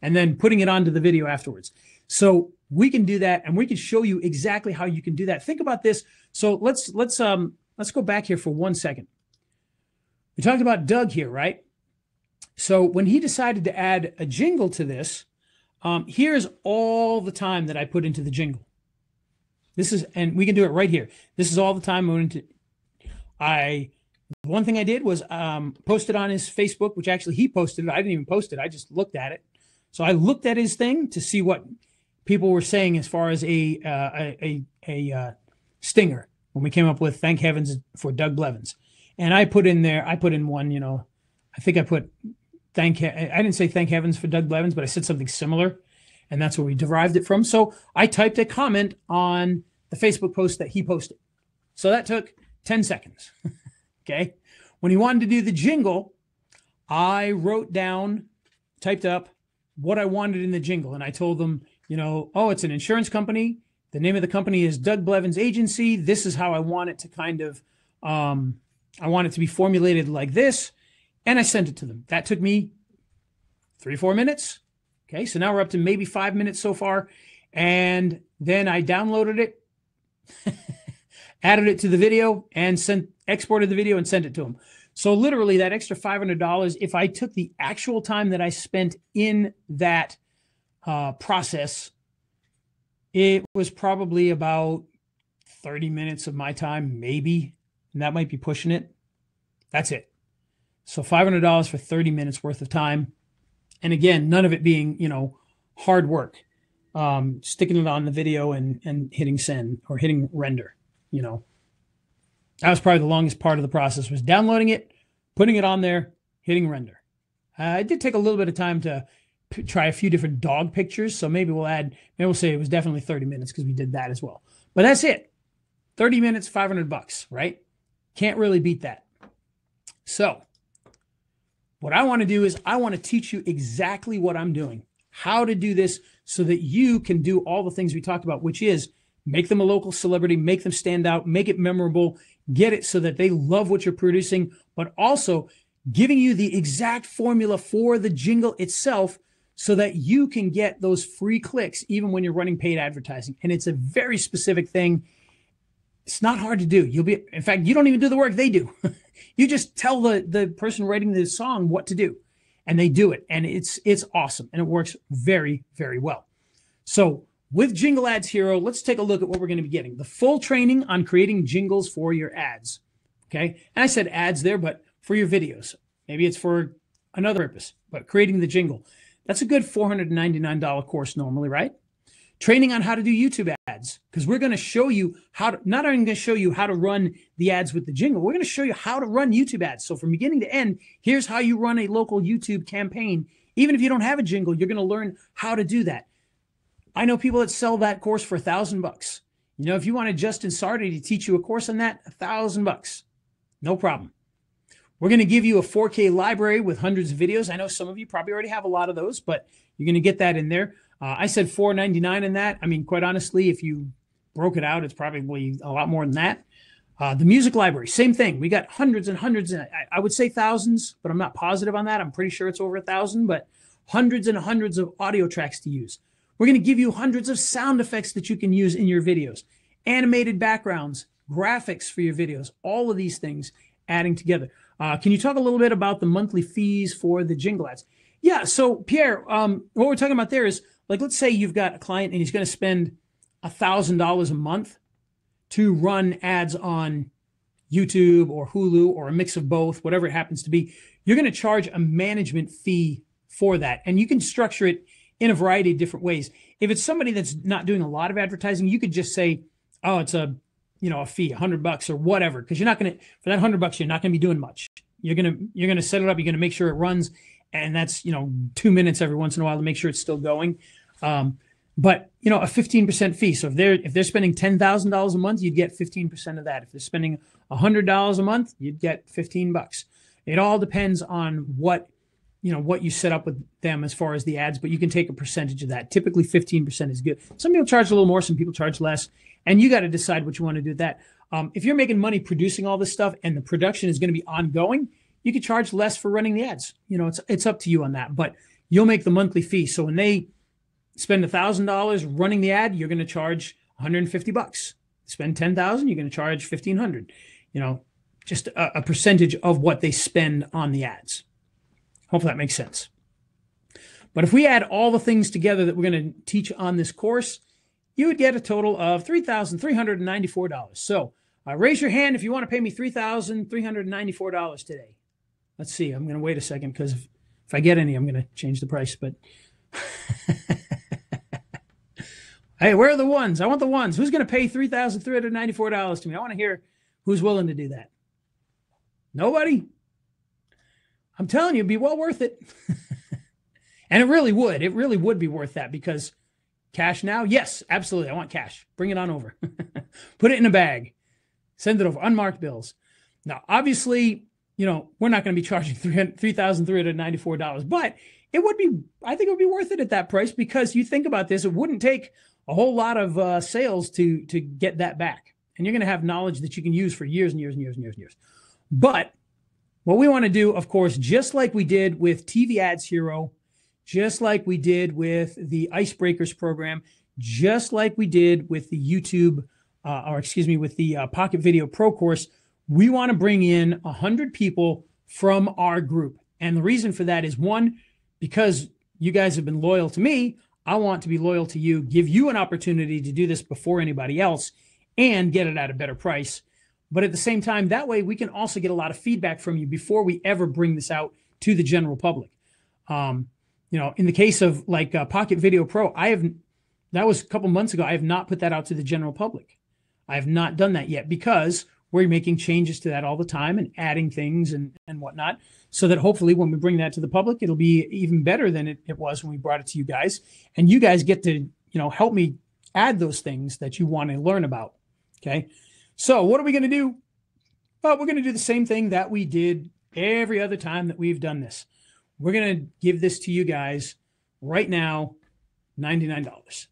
A: and then putting it onto the video afterwards. So we can do that, and we can show you exactly how you can do that. Think about this. So let's go back here for 1 second. We talked about Doug here, right? So when he decided to add a jingle to this, here's all the time that I put into the jingle. And we can do it right here. This is all the time I went into. One thing I did was post it on his Facebook, which actually he posted it. I didn't even post it. I just looked at it. So I looked at his thing to see what people were saying as far as a stinger when we came up with thank heavens for Doug Blevins. And I put in one, I think I put I didn't say thank heavens for Doug Blevins, but I said something similar. And that's where we derived it from. So I typed a comment on the Facebook post that he posted. So that took 10 seconds. Okay. When he wanted to do the jingle, I wrote down, typed up what I wanted in the jingle. And I told them, it's an insurance company. The name of the company is Doug Blevins Agency. This is how I want it to kind of, I want it to be formulated like this. And I sent it to them. That took me 3-4 minutes. Okay. So now we're up to maybe 5 minutes so far. And then I downloaded it, added it to the video and exported the video and sent it to them. So literally that extra $500, if I took the actual time that I spent in that process, it was probably about 30 minutes of my time, maybe, and that might be pushing it. That's it. So $500 for 30 minutes worth of time. And again, none of it being, hard work, sticking it on the video and hitting send or hitting render, That was probably the longest part of the process, was downloading it, putting it on there, hitting render. It did take a little bit of time to try a few different dog pictures. So maybe we'll say it was definitely 30 minutes because we did that as well. But that's it. 30 minutes, $500, right? Can't really beat that. So What I want to do is I want to teach you exactly what I'm doing, how to do this so that you can do all the things we talked about, which is make them a local celebrity, make them stand out, make it memorable, get it so that they love what you're producing, but also giving you the exact formula for the jingle itself so that you can get those free clicks even when you're running paid advertising. And it's a very specific thing. It's not hard to do. In fact, you don't even do the work they do. You just tell the person writing the song what to do, and they do it. And it's awesome. And it works very, very well. So with Jingle Ads Hero, let's take a look at what we're going to be getting. The full training on creating jingles for your ads. Okay. And I said ads there, but for your videos. Maybe it's for another purpose, but creating the jingle. That's a good $499 course normally, right? Training on how to do YouTube ads, because we're going to show you how to, not only going to show you how to run the ads with the jingle, we're going to show you how to run YouTube ads. So from beginning to end, here's how you run a local YouTube campaign. Even if you don't have a jingle, you're going to learn how to do that. I know people that sell that course for $1,000. You know, if you wanted Justin Sardi to teach you a course on that, $1,000, no problem. We're going to give you a 4K library with hundreds of videos. I know some of you probably already have a lot of those, but you're going to get that in there. I said $499 in that. I mean, quite honestly, if you broke it out, it's probably a lot more than that. The music library, same thing. We got hundreds and hundreds. I would say thousands, but I'm not positive on that. I'm pretty sure it's over 1,000, but hundreds and hundreds of audio tracks to use. We're going to give you hundreds of sound effects that you can use in your videos, animated backgrounds, graphics for your videos, all of these things adding together. Can you talk a little bit about the monthly fees for the jingle ads? Yeah, so Pierre, what we're talking about there is, like, let's say you've got a client and he's going to spend $1,000 a month to run ads on YouTube or Hulu or a mix of both, whatever it happens to be. You're going to charge a management fee for that. And you can structure it in a variety of different ways. If it's somebody that's not doing a lot of advertising, you could just say, oh, it's a fee, $100 or whatever, because you're not going to, for that $100, you're not going to be doing much. You're going to set it up. You're going to make sure it runs. And that's, 2 minutes every once in a while to make sure it's still going. But a 15% fee. So if they're spending $10,000 a month, you'd get 15% of that. If they're spending $100 a month, you'd get $15. It all depends on what you set up with them as far as the ads, but you can take a percentage of that. Typically 15% is good. Some people charge a little more, some people charge less, and you got to decide what you want to do with that. If you're making money producing all this stuff and the production is going to be ongoing, you could charge less for running the ads. It's up to you on that, but you'll make the monthly fee. So when they spend $1,000 running the ad, you're going to charge $150. Spend $10,000, you're going to charge $1,500. Just a percentage of what they spend on the ads. Hopefully that makes sense. But if we add all the things together that we're going to teach on this course, you would get a total of $3,394. So raise your hand if you want to pay me $3,394 today. Let's see. I'm going to wait a second because if I get any, I'm going to change the price. But hey, where are the ones? I want the ones. Who's going to pay $3,394 to me? I want to hear who's willing to do that. Nobody? I'm telling you, it'd be well worth it. And it really would. It really would be worth that because cash now? Yes, absolutely. I want cash. Bring it on over. Put it in a bag. Send it over. Unmarked bills. Now, obviously, we're not going to be charging $3,394, but I think it would be worth it at that price because you think about this, it wouldn't take a whole lot of sales to get that back. And you're going to have knowledge that you can use for years and years and years and years and years. But what we want to do, of course, just like we did with TV Ads Hero, just like we did with the Icebreakers program, just like we did with the with the Pocket Video Pro course, we want to bring in 100 people from our group. And the reason for that is, one, because you guys have been loyal to me, I want to be loyal to you, give you an opportunity to do this before anybody else and get it at a better price. But at the same time, that way we can also get a lot of feedback from you before we ever bring this out to the general public. In the case of like Pocket Video Pro, that was a couple months ago. I have not put that out to the general public. I have not done that yet because we're making changes to that all the time and adding things and whatnot, so that hopefully when we bring that to the public, it'll be even better than it was when we brought it to you guys. And you guys get to, help me add those things that you want to learn about. Okay. So what are we going to do? Well, we're going to do the same thing that we did every other time that we've done this. We're going to give this to you guys right now, $99.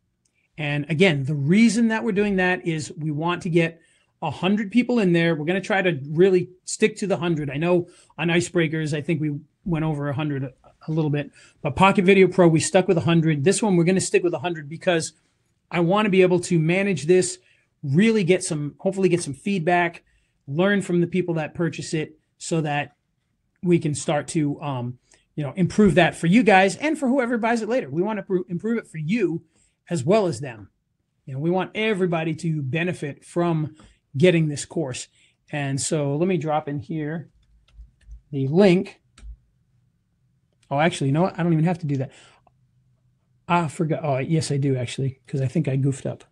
A: And again, the reason that we're doing that is we want to get 100 people in there. We're going to try to really stick to the 100. I know on Icebreakers, I think we went over 100 a little bit, but Pocket Video Pro, we stuck with 100. This one, we're going to stick with 100 because I want to be able to manage this, really hopefully get some feedback, learn from the people that purchase it so that we can start to, improve that for you guys and for whoever buys it later. We want to improve it for you as well as them. We want everybody to benefit from getting this course. And so let me drop in here the link. Oh, actually, you know what? I don't even have to do that. I forgot. Oh, yes, I do actually, because I think I goofed up.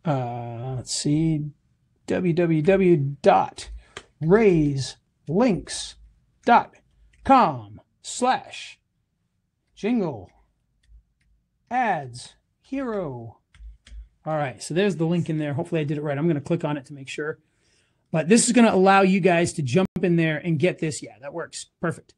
A: Let's see. www.raiselinks.com/jingle ads hero. All right, so there's the link in there. Hopefully I did it right. I'm going to click on it to make sure. But this is going to allow you guys to jump in there and get this. Yeah, that works. Perfect.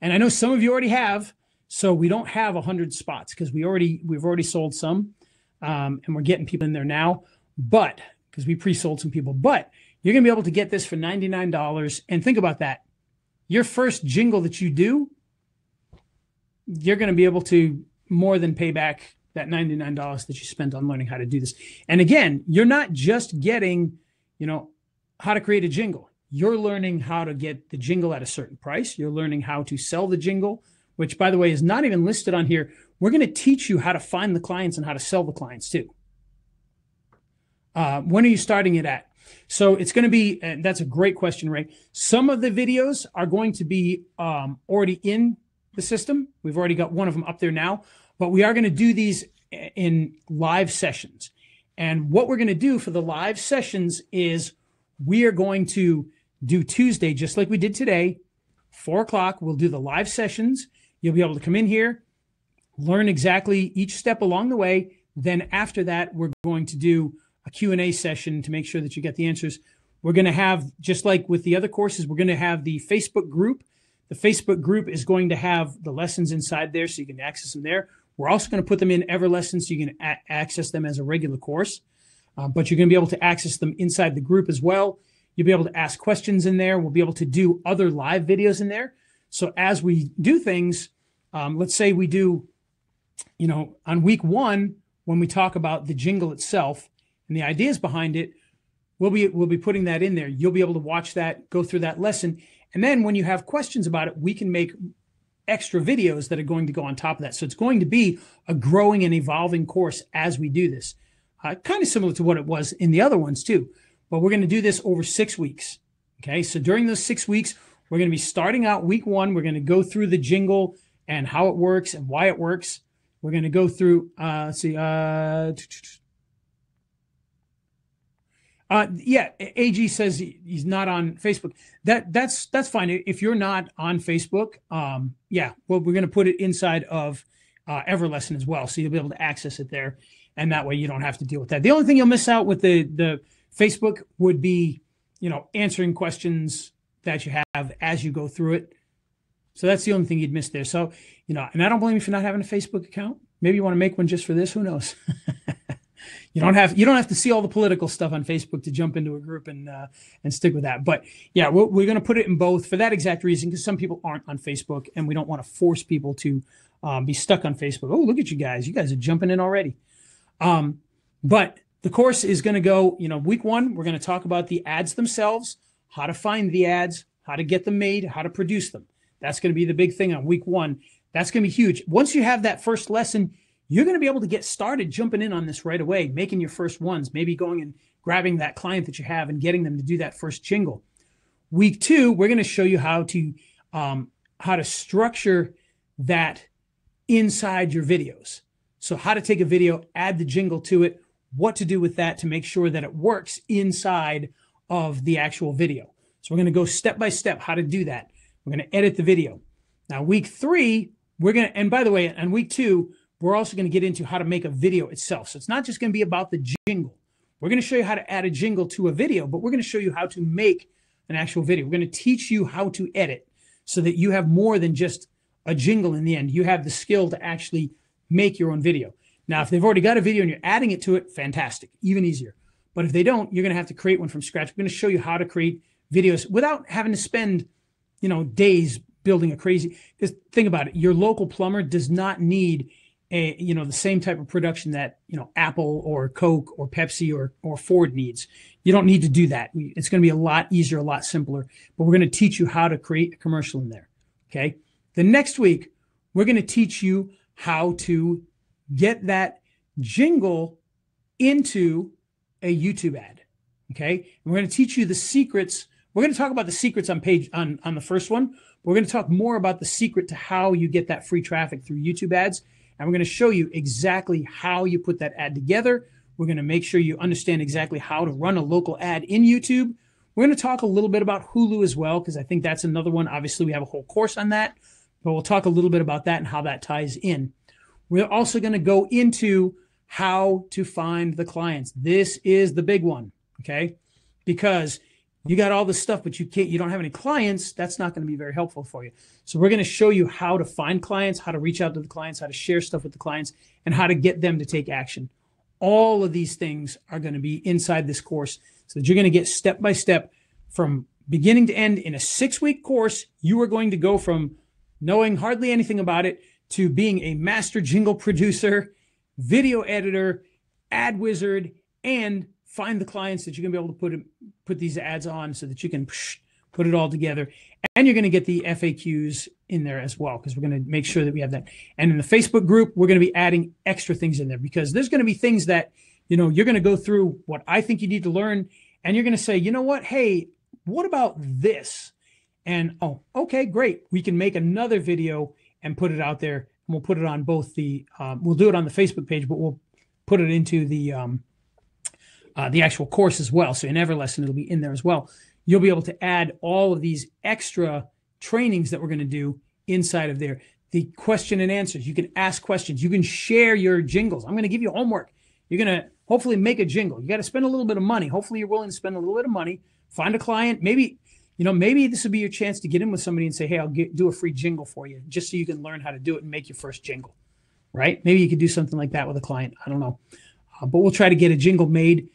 A: And I know some of you already have, so we don't have 100 spots because we've already sold some, and we're getting people in there now. But because we pre-sold some people, but you're going to be able to get this for $99. And think about that. Your first jingle that you do, you're going to be able to more than pay back that $99 that you spent on learning how to do this. And again, you're not just getting, how to create a jingle. You're learning how to get the jingle at a certain price. You're learning how to sell the jingle, which, by the way, is not even listed on here. We're going to teach you how to find the clients and how to sell the clients too. When are you starting it at? So it's going to be, and that's a great question, Ray. Some of the videos are going to be already in the system. We've already got one of them up there now, but we are going to do these in live sessions. And what we're going to do for the live sessions is we are going to do Tuesday, just like we did today, 4 o'clock. We'll do the live sessions. You'll be able to come in here, learn exactly each step along the way. Then after that, we're going to do a Q&A session to make sure that you get the answers. We're going to have, just like with the other courses, we're going to have the Facebook group. The Facebook group is going to have the lessons inside there so you can access them there. We're also going to put them in EverLessons so you can access them as a regular course. But you're going to be able to access them inside the group as well. You'll be able to ask questions in there. We'll be able to do other live videos in there. So as we do things, let's say we do, on week 1, when we talk about the jingle itself and the ideas behind it, we'll be putting that in there. You'll be able to watch that, go through that lesson. And then when you have questions about it, we can make extra videos that are going to go on top of that. So it's going to be a growing and evolving course as we do this. Kind of similar to what it was in the other ones too. But we're going to do this over 6 weeks. Okay, so during those 6 weeks, we're going to be starting out week 1. We're going to go through the jingle and how it works and why it works. We're going to go through, AG says he's not on Facebook. That's fine. If you're not on Facebook, well, we're going to put it inside of EverLesson as well. So you'll be able to access it there. And that way you don't have to deal with that. The only thing you'll miss out with the Facebook would be, answering questions that you have as you go through it. So that's the only thing you'd miss there. So, and I don't blame you for not having a Facebook account. Maybe you want to make one just for this. Who knows? You don't have to see all the political stuff on Facebook to jump into a group and stick with that. But yeah, we're going to put it in both for that exact reason, because some people aren't on Facebook and we don't want to force people to be stuck on Facebook. Oh, look at you guys. You guys are jumping in already. But the course is going to go, week 1, we're going to talk about the ads themselves, how to find the ads, how to get them made, how to produce them. That's going to be the big thing on week 1. That's going to be huge. Once you have that first lesson, you're going to be able to get started jumping in on this right away, making your first ones, maybe going and grabbing that client that you have and getting them to do that first jingle. Week 2, we're going to show you how to structure that inside your videos. So how to take a video, add the jingle to it, what to do with that to make sure that it works inside of the actual video. So we're going to go step by step how to do that. We're going to edit the video. Now, week 3, and by the way, on week 2, we're also going to get into how to make a video itself. So it's not just going to be about the jingle. We're going to show you how to add a jingle to a video, but we're going to show you how to make an actual video. We're going to teach you how to edit so that you have more than just a jingle in the end. You have the skill to actually make your own video. Now, if they've already got a video and you're adding it to it, fantastic, even easier. But if they don't, you're going to have to create one from scratch. We're going to show you how to create videos without having to spend, days building a crazy. Because think about it, your local plumber does not need the same type of production that Apple or Coke or Pepsi or Ford needs. You don't need to do that. It's going to be a lot easier, a lot simpler. But we're going to teach you how to create a commercial in there. Okay. The next week, we're going to teach you how to get that jingle into a YouTube ad. Okay. And we're going to teach you the secrets. We're going to talk about the secrets on the first one. We're going to talk more about the secret to how you get that free traffic through YouTube ads. And we're going to show you exactly how you put that ad together. We're going to make sure you understand exactly how to run a local ad in YouTube. We're going to talk a little bit about Hulu as well, because I think that's another one. Obviously, we have a whole course on that, but we'll talk a little bit about that and how that ties in. We're also going to go into how to find the clients. This is the big one, okay? Because you got all this stuff, but you don't have any clients. That's not going to be very helpful for you. So we're going to show you how to find clients, how to reach out to the clients, how to share stuff with the clients, and how to get them to take action. All of these things are going to be inside this course, so that you're going to get step by step from beginning to end in a 6-week course. You are going to go from knowing hardly anything about it to being a master jingle producer, video editor, ad wizard, and find the clients that you're going to be able to put these ads on so that you can put it all together. And you're going to get the FAQs in there as well, because we're going to make sure that we have that. And in the Facebook group, we're going to be adding extra things in there, because there's going to be things that, you're going to go through what I think you need to learn. And you're going to say, you know what? Hey, what about this? And, oh, okay, great. We can make another video and put it out there. And we'll put it on both we'll do it on the Facebook page, but we'll put it into the actual course as well. So in Everlesson, it'll be in there as well. You'll be able to add all of these extra trainings that we're going to do inside of there. The question and answers. You can ask questions. You can share your jingles. I'm going to give you homework. You're going to hopefully make a jingle. You got to spend a little bit of money. Hopefully you're willing to spend a little bit of money. Find a client. Maybe this will be your chance to get in with somebody and say, hey, I'll do a free jingle for you, just so you can learn how to do it and make your first jingle, right? Maybe you could do something like that with a client. I don't know. But we'll try to get a jingle made.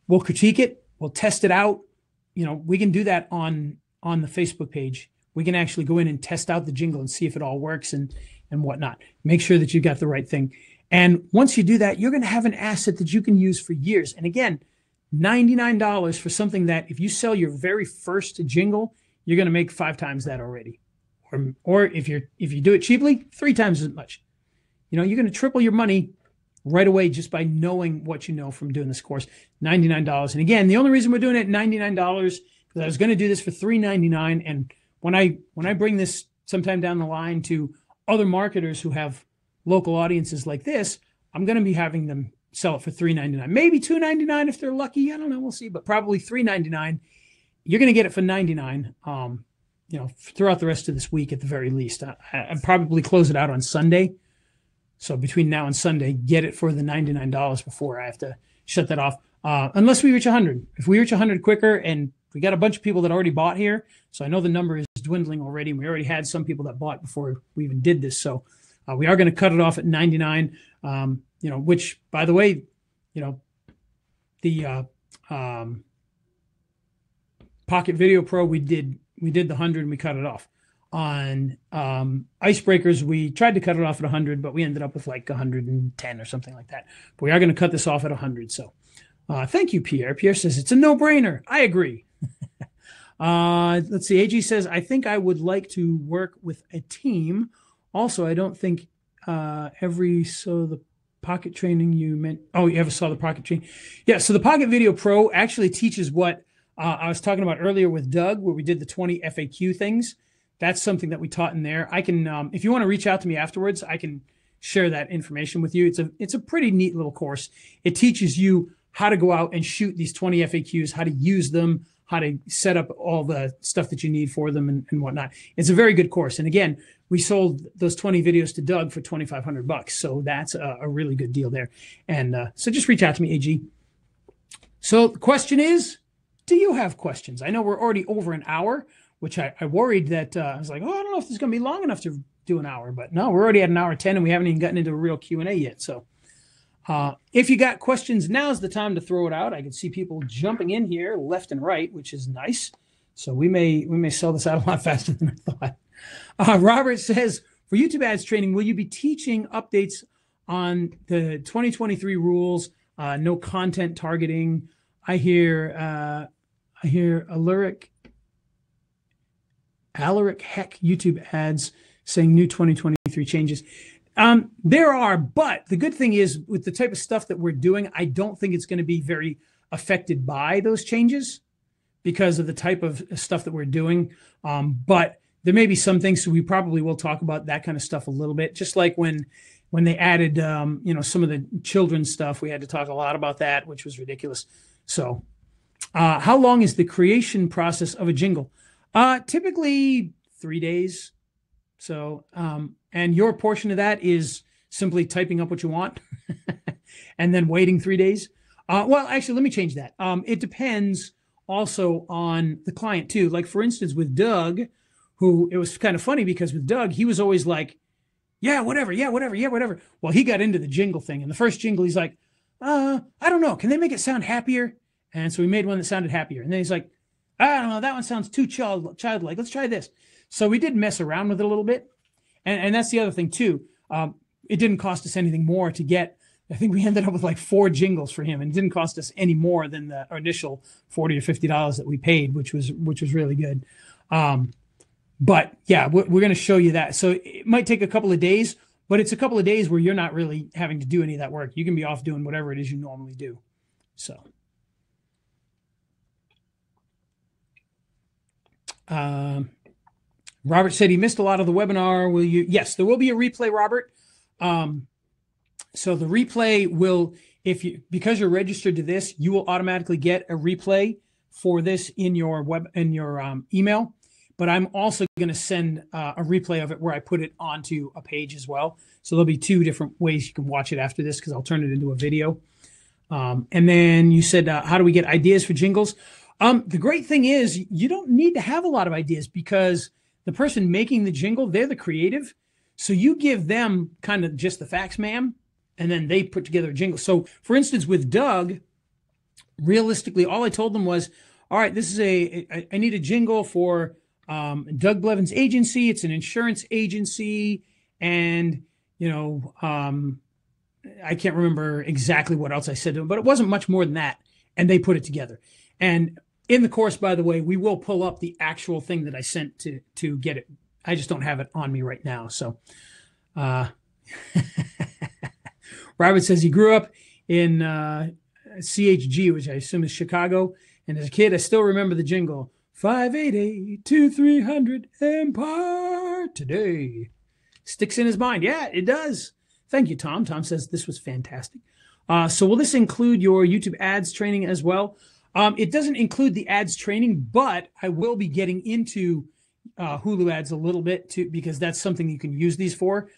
A: We'll critique it. We'll test it out. We can do that on the Facebook page. We can actually go in and test out the jingle and see if it all works and whatnot. Make sure that you got the right thing. And once you do that, you're going to have an asset that you can use for years. And again, $99 for something that if you sell your very first jingle, you're going to make 5 times that already. Or if you do it cheaply, 3 times as much. You're going to triple your money right away just by knowing what you know from doing this course. $99. And again, the only reason we're doing it $99 because I was going to do this for $3.99. And when I bring this sometime down the line to other marketers who have local audiences like this, I'm going to be having them sell it for $3.99, maybe $2.99 if they're lucky. I don't know. We'll see, but probably $3.99. You're going to get it for $99. Throughout the rest of this week at the very least. I'd probably close it out on Sunday. So between now and Sunday, get it for the $99 before I have to shut that off. Unless we reach 100. If we reach 100 quicker, and we got a bunch of people that already bought here, so I know the number is dwindling already. And we already had some people that bought before we even did this. So we are going to cut it off at $99. Which, by the way, the Pocket Video Pro, we did the 100 and we cut it off. On Icebreakers, we tried to cut it off at 100, but we ended up with like 110 or something like that. But we are going to cut this off at 100. So thank you, Pierre. Pierre says it's a no-brainer. I agree. Let's see. AG says, I think I would like to work with a team. Also, I don't think the Pocket training you meant. Oh, you ever saw the Pocket training? Yeah. So the Pocket Video Pro actually teaches what I was talking about earlier with Doug, where we did the 20 FAQ things. That's something that we taught in there. I can, if you want to reach out to me afterwards, I can share that information with you. It's a pretty neat little course. It teaches you how to go out and shoot these 20 FAQs, how to use them, how to set up all the stuff that you need for them and whatnot. It's a very good course. And again, we sold those 20 videos to Doug for $2,500. So that's a really good deal there. And so just reach out to me, AG. So the question is, do you have questions? I know we're already over an hour, which I worried that I was like, oh, I don't know if this is going to be long enough to do an hour, but no, we're already at an hour 10 and we haven't even gotten into a real Q&A yet. So if you got questions, now's the time to throw it out. I can see people jumping in here left and right, which is nice. So we may sell this out a lot faster than I thought. Robert says, for YouTube ads training, will you be teaching updates on the 2023 rules? No content targeting. I hear Alaric heck YouTube ads saying new 2023 changes. There are, but the good thing is with the type of stuff that we're doing, I don't think it's going to be very affected by those changes because of the type of stuff that we're doing. But there may be some things, so we probably will talk about that kind of stuff a little bit. Just like when they added, some of the children's stuff, we had to talk a lot about that, which was ridiculous. So, how long is the creation process of a jingle? Typically 3 days. So, and your portion of that is simply typing up what you want and then waiting 3 days. Well, actually, let me change that. It depends also on the client too. Like for instance, with Doug, who it was kind of funny because with Doug, he was always like, yeah, whatever. Well, he got into the jingle thing. And the first jingle, he's like, I don't know. Can they make it sound happier? And so we made one that sounded happier. And then he's like, I don't know. That one sounds too childlike. Let's try this. So we did mess around with it a little bit. And that's the other thing too. It didn't cost us anything more to get, I think we ended up with like 4 jingles for him, and it didn't cost us any more than the initial $40 or $50 that we paid, which was really good. But yeah, we're going to show you that. So it might take a couple of days, but it's a couple of days where you're not really having to do any of that work. You can be off doing whatever it is you normally do. So, Robert said he missed a lot of the webinar. Will you? Yes, there will be a replay, Robert. So the replay will, because you're registered to this, you will automatically get a replay for this in your email. But I'm also going to send a replay of it where I put it onto a page as well. So there'll be 2 different ways you can watch it after this because I'll turn it into a video. And then you said, how do we get ideas for jingles? The great thing is you don't need to have a lot of ideas because the person making the jingle, they're the creative. So you give them kind of just the facts, ma'am, and then they put together a jingle. So for instance, with Doug, realistically, all I told them was, all right, this is I need a jingle for Doug Blevins agency. It's an insurance agency. And, I can't remember exactly what else I said to them, but it wasn't much more than that. And they put it together. And in the course, by the way, we will pull up the actual thing that I sent to get it. I just don't have it on me right now. So, Robert says he grew up in CHG, which I assume is Chicago. And as a kid, I still remember the jingle, 588-2300 Empire today. Sticks in his mind. Yeah, it does. Thank you, Tom. Tom says this was fantastic. So will this include your YouTube ads training as well? It doesn't include the ads training, but I will be getting into Hulu ads a little bit too, because that's something you can use these for.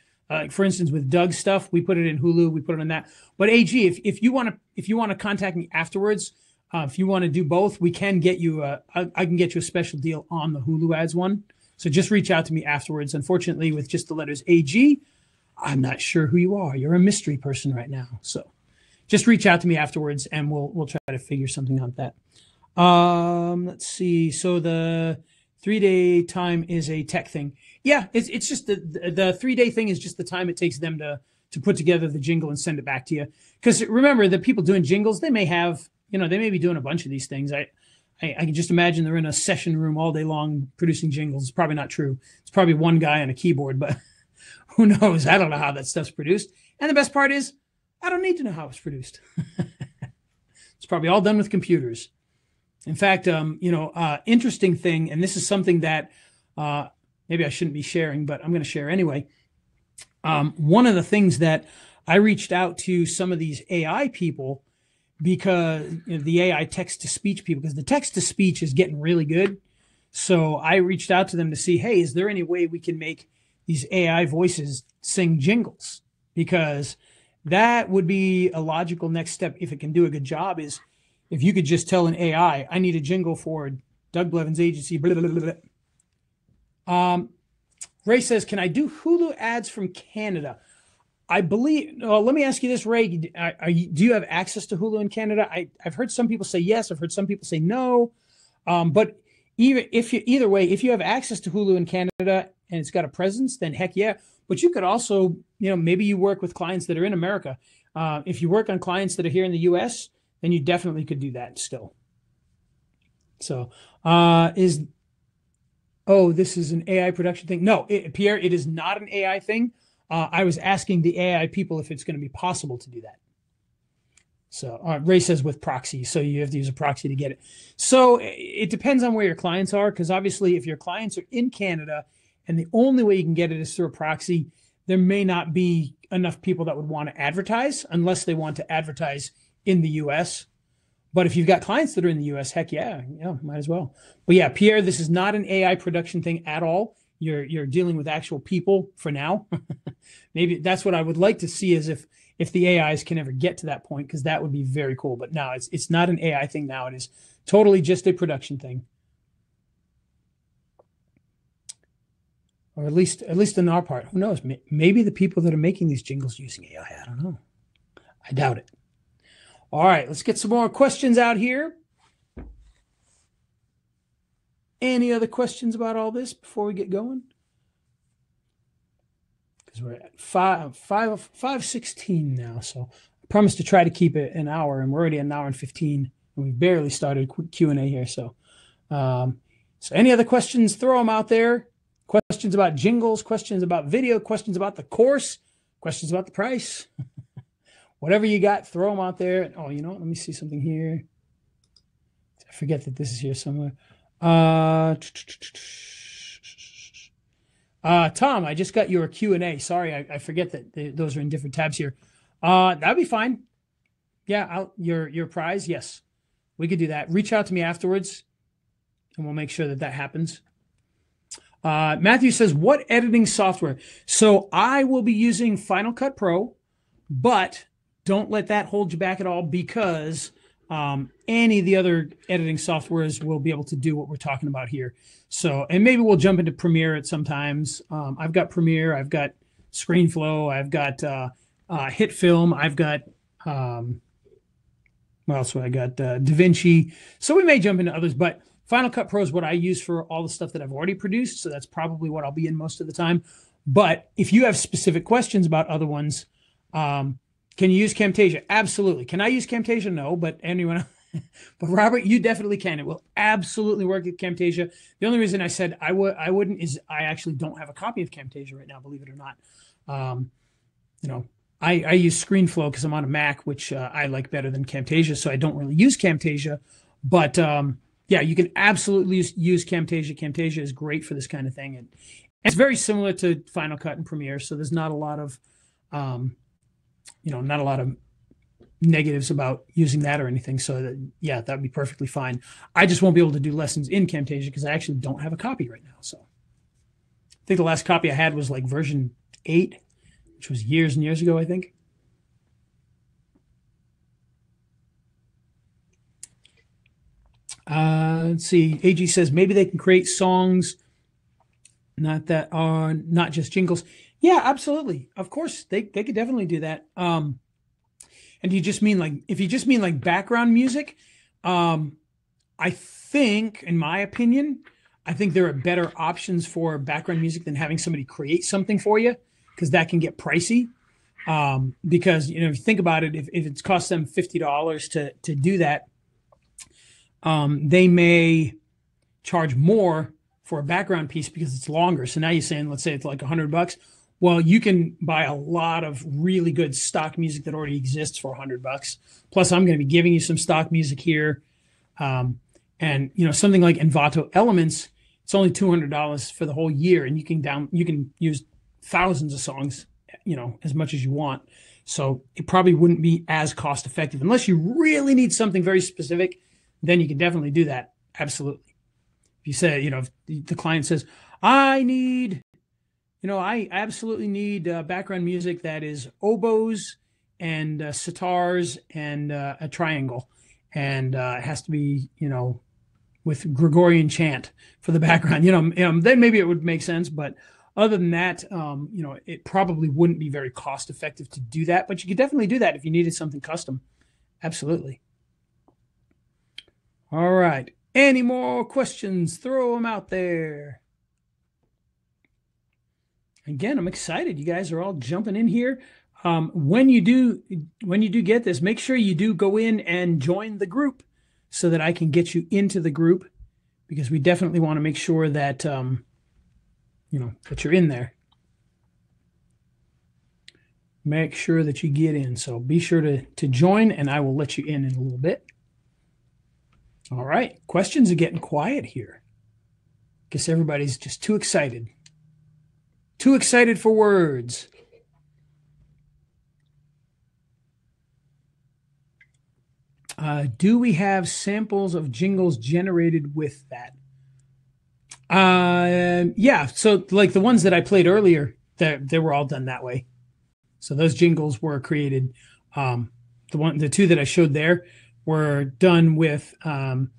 A: For instance, with Doug's stuff, we put it in Hulu, we put it on that. But AG, if you want to contact me afterwards, if you want to do both, we can get you I can get you a special deal on the Hulu ads one. So just reach out to me afterwards. Unfortunately, with just the letters AG, I'm not sure who you are. You're a mystery person right now. So just reach out to me afterwards and we'll try to figure something out that. Let's see. So the 3-day time is a tech thing. Yeah, it's just the 3-day thing is just the time it takes them to put together the jingle and send it back to you. Because remember, the people doing jingles, they may have, they may be doing a bunch of these things. I can just imagine they're in a session room all day long producing jingles. It's probably not true. It's probably one guy on a keyboard, but who knows? I don't know how that stuff's produced. And the best part is, I don't need to know how it's produced. It's probably all done with computers. In fact, interesting thing, and this is something that maybe I shouldn't be sharing, but I'm going to share anyway. One of the things that I reached out to some of these AI people because the AI text-to-speech people, because the text-to-speech is getting really good. So I reached out to them to see, hey, is there any way we can make these AI voices sing jingles? Because that would be a logical next step if it can do a good job is if you could just tell an AI, I need a jingle for Doug Blevins agency, blah, blah, blah, blah. Ray says, can I do Hulu ads from Canada? I believe, well, let me ask you this, Ray. Do you have access to Hulu in Canada? I've heard some people say yes. I've heard some people say no. But either way, if you have access to Hulu in Canada and it's got a presence, then heck yeah. But you could also, maybe you work with clients that are in America. If you work on clients that are here in the US, then you definitely could do that still. So this is an AI production thing. No, Pierre, it is not an AI thing. I was asking the AI people if it's going to be possible to do that. So Ray says with proxy, so you have to use a proxy to get it. So it depends on where your clients are, because obviously if your clients are in Canada and the only way you can get it is through a proxy, there may not be enough people that would want to advertise unless they want to advertise in the US. But if you've got clients that are in the US, heck yeah, might as well. But yeah, Pierre, this is not an AI production thing at all. You're dealing with actual people for now. Maybe that's what I would like to see, is if the AIs can ever get to that point, because that would be very cool. But now it's not an AI thing now. It is totally just a production thing. Or at least in our part. Who knows? Maybe the people that are making these jingles using AI. I don't know. I doubt it. All right, let's get some more questions out here. Any other questions about all this before we get going? Because we're at 5:16 now, so I promise to try to keep it an hour, and we're already an hour and 15, and we barely started Q&A here. So any other questions, throw them out there. Questions about jingles, questions about video, questions about the course, questions about the price. Whatever you got, throw them out there. Oh, you know what? Let me see something here. I forget that this is here somewhere. Tom, I just got your Q&A. Sorry, I forget that those are in different tabs here. That'd be fine. Yeah, your prize, yes. We could do that. Reach out to me afterwards, and we'll make sure that happens. Matthew says, what editing software? So I will be using Final Cut Pro, but don't let that hold you back at all, because any of the other editing softwares will be able to do what we're talking about here. So, and maybe we'll jump into Premiere at sometimes. I've got Premiere, I've got ScreenFlow, I've got Hit Film, I've got what else? I got DaVinci. So we may jump into others, but Final Cut Pro is what I use for all the stuff that I've already produced. So that's probably what I'll be in most of the time. But if you have specific questions about other ones, can you use Camtasia? Absolutely. Can I use Camtasia? No, but anyone. But Robert, you definitely can. It will absolutely work with Camtasia. The only reason I said I wouldn't is I actually don't have a copy of Camtasia right now, believe it or not. I use ScreenFlow because I'm on a Mac, which I like better than Camtasia, so I don't really use Camtasia. But yeah, you can absolutely use Camtasia. Camtasia is great for this kind of thing, and it's very similar to Final Cut and Premiere. So there's not a lot of not a lot of negatives about using that or anything. So yeah, that'd be perfectly fine. I just won't be able to do lessons in Camtasia because I actually don't have a copy right now. So I think the last copy I had was like version 8, which was years and years ago, I think. Let's see. AG says maybe they can create songs that are not just jingles. Yeah, absolutely. Of course, they could definitely do that. And you just mean if you just mean background music, I think, in my opinion, I think there are better options for background music than having somebody create something for you, because that can get pricey. Because, if you think about it, if it's cost them $50 to do that, they may charge more for a background piece because it's longer. So now you're saying, let's say it's like $100. Well, you can buy a lot of really good stock music that already exists for $100. Plus, I'm going to be giving you some stock music here. And, something like Envato Elements, it's only $200 for the whole year. And you can use thousands of songs, as much as you want. So it probably wouldn't be as cost effective unless you really need something very specific. Then you can definitely do that. Absolutely. If you say, if the client says, I absolutely need background music that is oboes and sitars and a triangle. and it has to be, with Gregorian chant for the background. Then maybe it would make sense, but other than that, it probably wouldn't be very cost effective to do that. But you could definitely do that if you needed something custom. Absolutely. All right. Any more questions? Throw them out there. Again, I'm excited. You guys are all jumping in here. When you do get this, make sure you do go in and join the group so that I can get you into the group, because we definitely want to make sure that that you're in there. Make sure that you get in. So be sure to join, and I will let you in a little bit. All right. Questions are getting quiet here. Guess everybody's just too excited. Too excited for words. Do we have samples of jingles generated with that? Yeah. So like the ones that I played earlier, they were all done that way. So those jingles were created. The two that I showed there were done with. In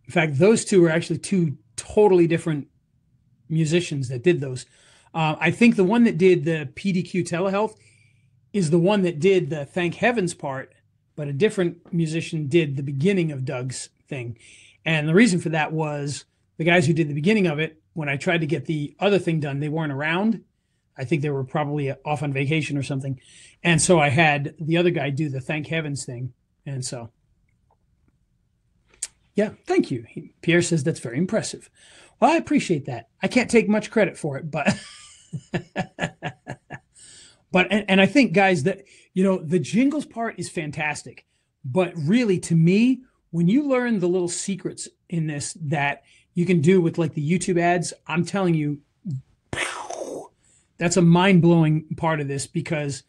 A: fact, those two were actually two totally different musicians that did those. I think the one that did the PDQ telehealth is the one that did the Thank Heavens part, but a different musician did the beginning of Doug's thing. And the reason for that was the guys who did the beginning of it, when I tried to get the other thing done, they weren't around. I think they were probably off on vacation or something. And so I had the other guy do the Thank Heavens thing. And so, yeah, thank you. Pierre says that's very impressive. Well, I appreciate that. I can't take much credit for it, but and I think, guys, that the jingles part is fantastic. But really, to me, when you learn the little secrets in this that you can do with like the YouTube ads, I'm telling you, that's a mind-blowing part of this, because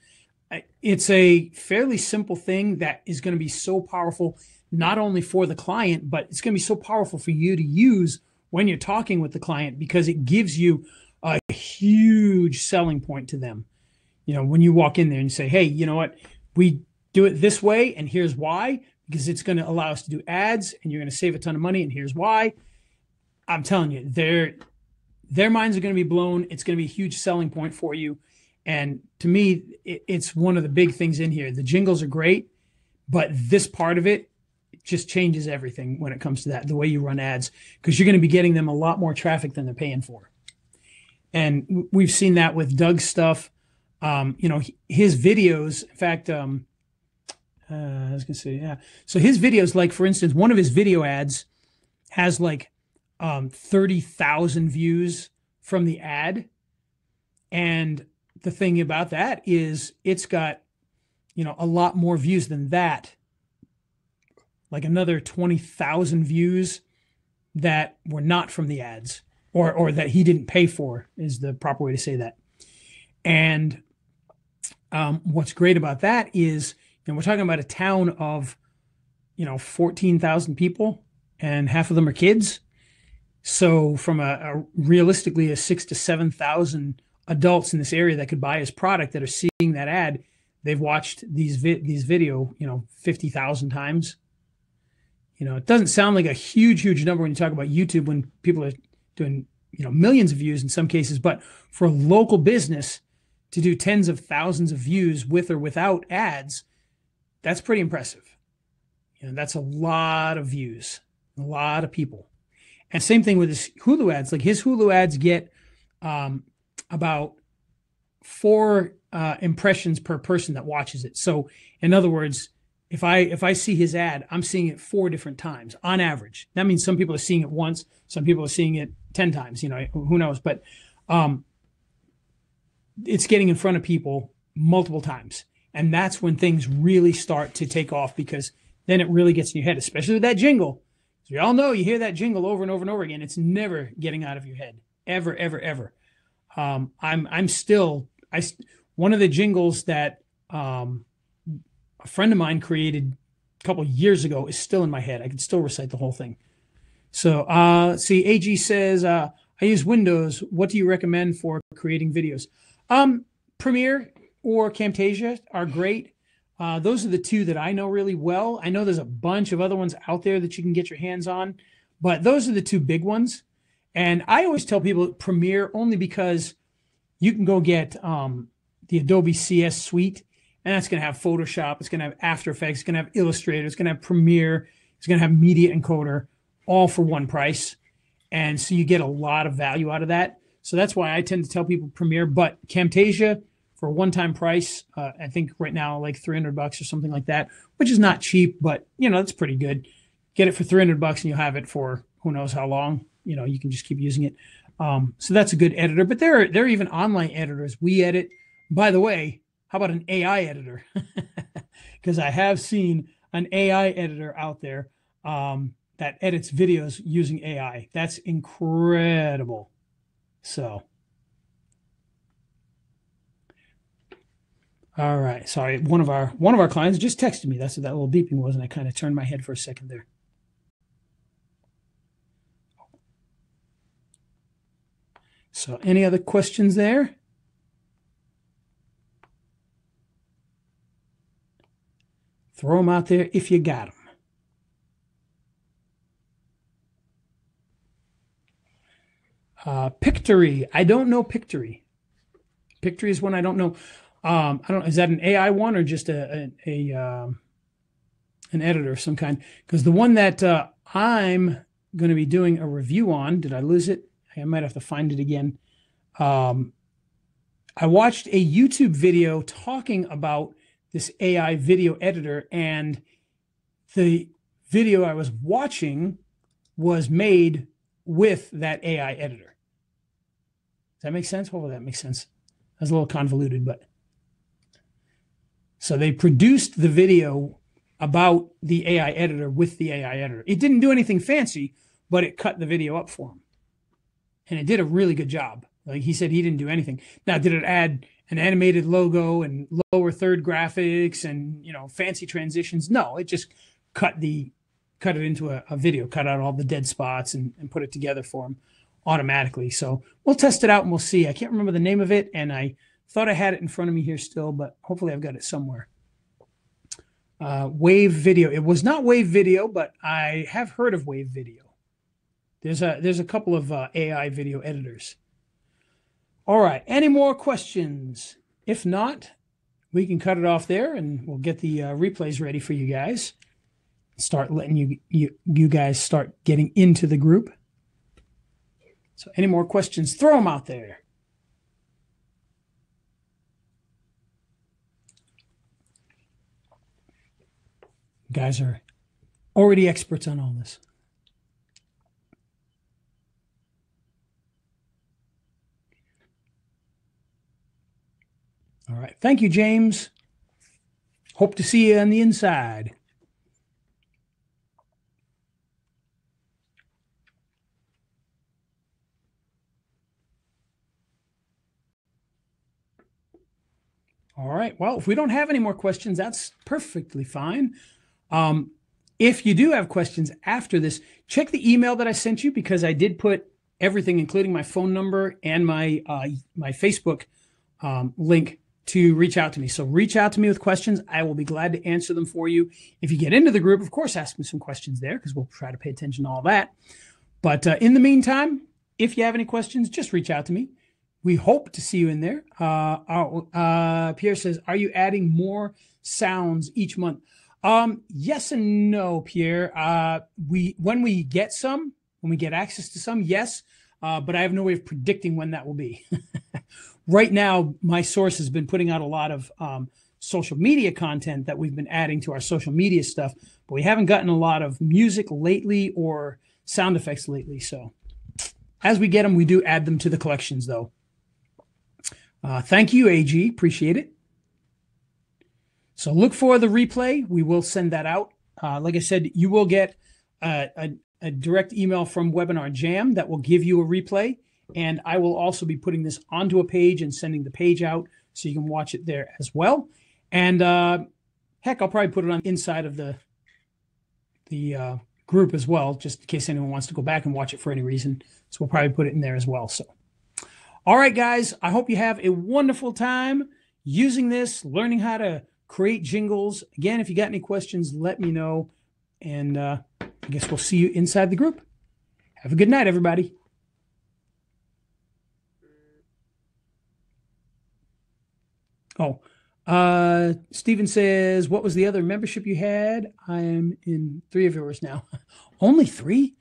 A: it's a fairly simple thing that is going to be so powerful, not only for the client, but it's going to be so powerful for you to use when you're talking with the client, because it gives you a huge selling point to them. When you walk in there and you say, hey, you know what, we do it this way, and here's why, because it's going to allow us to do ads, and you're going to save a ton of money, and here's why. I'm telling you, their minds are going to be blown. It's going to be a huge selling point for you. And to me, it's one of the big things in here. The jingles are great, but this part of it just changes everything when it comes to that, the way you run ads, because you're going to be getting them a lot more traffic than they're paying for. And we've seen that with Doug's stuff. His videos, in fact, I was going to say, yeah. So his videos, like, for instance, one of his video ads has like 30,000 views from the ad. And the thing about that is it's got, a lot more views than that. Like another 20,000 views that were not from the ads, or that he didn't pay for, is the proper way to say that. And what's great about that is, we're talking about a town of, 14,000 people, and half of them are kids. So from realistically a 6,000 to 7,000 adults in this area that could buy his product that are seeing that ad, they've watched these video, 50,000 times. It doesn't sound like a huge number when you talk about YouTube, when people are doing, millions of views in some cases, but for a local business to do tens of thousands of views with or without ads, that's pretty impressive. That's a lot of views, a lot of people. And same thing with his Hulu ads. Like his Hulu ads get about 4 impressions per person that watches it. So in other words, if I see his ad, I'm seeing it 4 different times on average. That means some people are seeing it once, some people are seeing it 10 times, who knows, but it's getting in front of people multiple times. And that's when things really start to take off, because then it really gets in your head, especially with that jingle. So we all know, you hear that jingle over and over and over again. It's never getting out of your head, ever, ever, ever. I'm still one of the jingles that a friend of mine created a couple of years ago is still in my head. I can still recite the whole thing. So let's see. AG says, I use Windows. What do you recommend for creating videos? Premiere or Camtasia are great. Those are the two that I know really well. I know there's a bunch of other ones out there that you can get your hands on, but those are the two big ones. And I always tell people Premiere only because you can go get the Adobe CS suite, and that's going to have Photoshop, it's going to have After Effects, it's going to have Illustrator, it's going to have Premiere, it's going to have Media Encoder, all for one price. And so you get a lot of value out of that. So that's why I tend to tell people Premiere, but Camtasia for a one-time price, I think right now like $300 or something like that, which is not cheap, but that's pretty good. Get it for $300 and you'll have it for who knows how long. You can just keep using it. So that's a good editor, but there are even online editors. We edit. By the way, how about an AI editor? Because I have seen an AI editor out there that edits videos using AI. That's incredible. So, all right. Sorry, one of our clients just texted me. That's what that little beeping was, and I kind of turned my head for a second there. So, any other questions there? Throw them out there if you got them. Pictory. I don't know Pictory. Pictory is one I don't know. I don't. Is that an AI one or just an editor of some kind? Because the one that I'm going to be doing a review on, did I lose it? I might have to find it again. I watched a YouTube video talking about this AI video editor, and the video I was watching was made with that AI editor. Does that make sense? Hopefully that makes sense. That's a little convoluted, but so they produced the video about the AI editor with the AI editor. It didn't do anything fancy, but it cut the video up for him. And it did a really good job. Like he said, he didn't do anything. Now, did it add an animated logo and lower third graphics and fancy transitions? No, it just cut it into a video, cut out all the dead spots and put it together for him automatically. So we'll test it out and we'll see. I can't remember the name of it, and I thought I had it in front of me here still, but hopefully I've got it somewhere. Wave Video. It was not Wave Video, but I have heard of Wave Video. There's a couple of AI video editors. All right. Any more questions? If not, we can cut it off there, and we'll get the replays ready for you guys. Start letting you guys start getting into the group. So any more questions, throw them out there. You guys are already experts on all this. All right. Thank you, James. Hope to see you on the inside. All right. Well, if we don't have any more questions, that's perfectly fine. If you do have questions after this, check the email that I sent you, because I did put everything, including my phone number and my Facebook link to reach out to me. So reach out to me with questions. I will be glad to answer them for you. If you get into the group, of course, ask me some questions there, because we'll try to pay attention to all that. But in the meantime, if you have any questions, just reach out to me. We hope to see you in there. Pierre says, are you adding more sounds each month? Yes and no, Pierre. When we get access to some, yes, but I have no way of predicting when that will be. Right now, my source has been putting out a lot of social media content that we've been adding to our social media stuff, but we haven't gotten a lot of music lately or sound effects lately. So as we get them, we do add them to the collections, though. Thank you, AG. Appreciate it. So look for the replay. We will send that out. Like I said, you will get a direct email from Webinar Jam that will give you a replay. And I will also be putting this onto a page and sending the page out so you can watch it there as well. And heck, I'll probably put it on the inside of the group as well, just in case anyone wants to go back and watch it for any reason. So we'll probably put it in there as well. So, all right, guys, I hope you have a wonderful time using this, learning how to create jingles. Again, if you got any questions, let me know. And I guess we'll see you inside the group. Have a good night, everybody. Steven says, what was the other membership you had? I am in 3 of yours now. Only 3?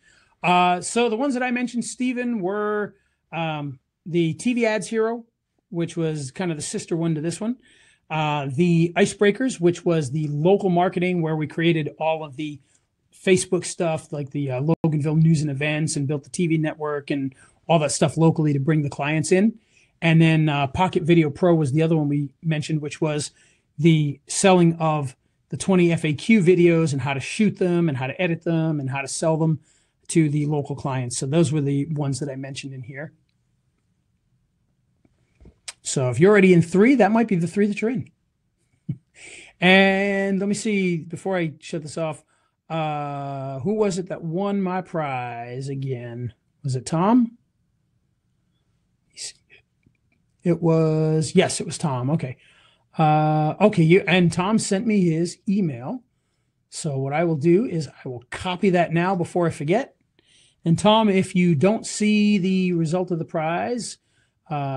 A: So the ones that I mentioned, Steven, were the TV Ads Hero, which was kind of the sister one to this one. The Icebreakers, which was the local marketing where we created all of the Facebook stuff, like the Loganville news and events, and built the TV network and all that stuff locally to bring the clients in. And then Pocket Video Pro was the other one we mentioned, which was the selling of the 20 FAQ videos and how to shoot them and how to edit them and how to sell them to the local clients. So those were the ones that I mentioned in here. So if you're already in 3, that might be the 3 that you're in. And let me see, before I shut this off, who was it that won my prize again? Was it Tom? It was, yes, it was Tom. Okay. Okay. And Tom sent me his email. So what I will do is I will copy that now before I forget. And Tom, if you don't see the result of the prize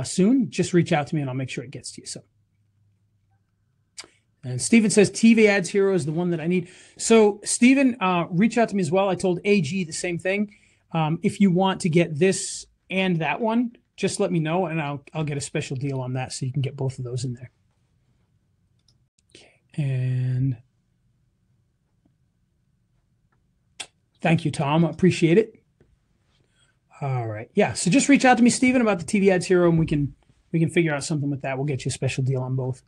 A: soon, just reach out to me and I'll make sure it gets to you. So, and Steven says TV Ads Hero is the one that I need. So Steven, reach out to me as well. I told AG the same thing. If you want to get this and that one, just let me know and I'll get a special deal on that so you can get both of those in there. Okay. And thank you, Tom. I appreciate it. All right. Yeah. So just reach out to me, Steven, about the TV Ads Hero, and we can figure out something with that. We'll get you a special deal on both.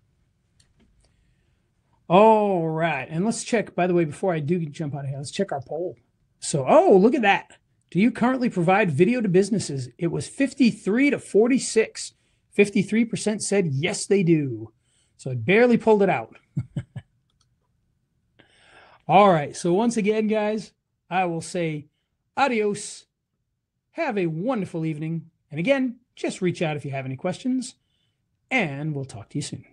A: All right. And let's check, by the way, before I do jump out of here, let's check our poll. So, oh, look at that. Do you currently provide video to businesses? It was 53 to 46. 53% said yes, they do. So I barely pulled it out. All right. So once again, guys, I will say adios. Have a wonderful evening. And again, just reach out if you have any questions, and we'll talk to you soon.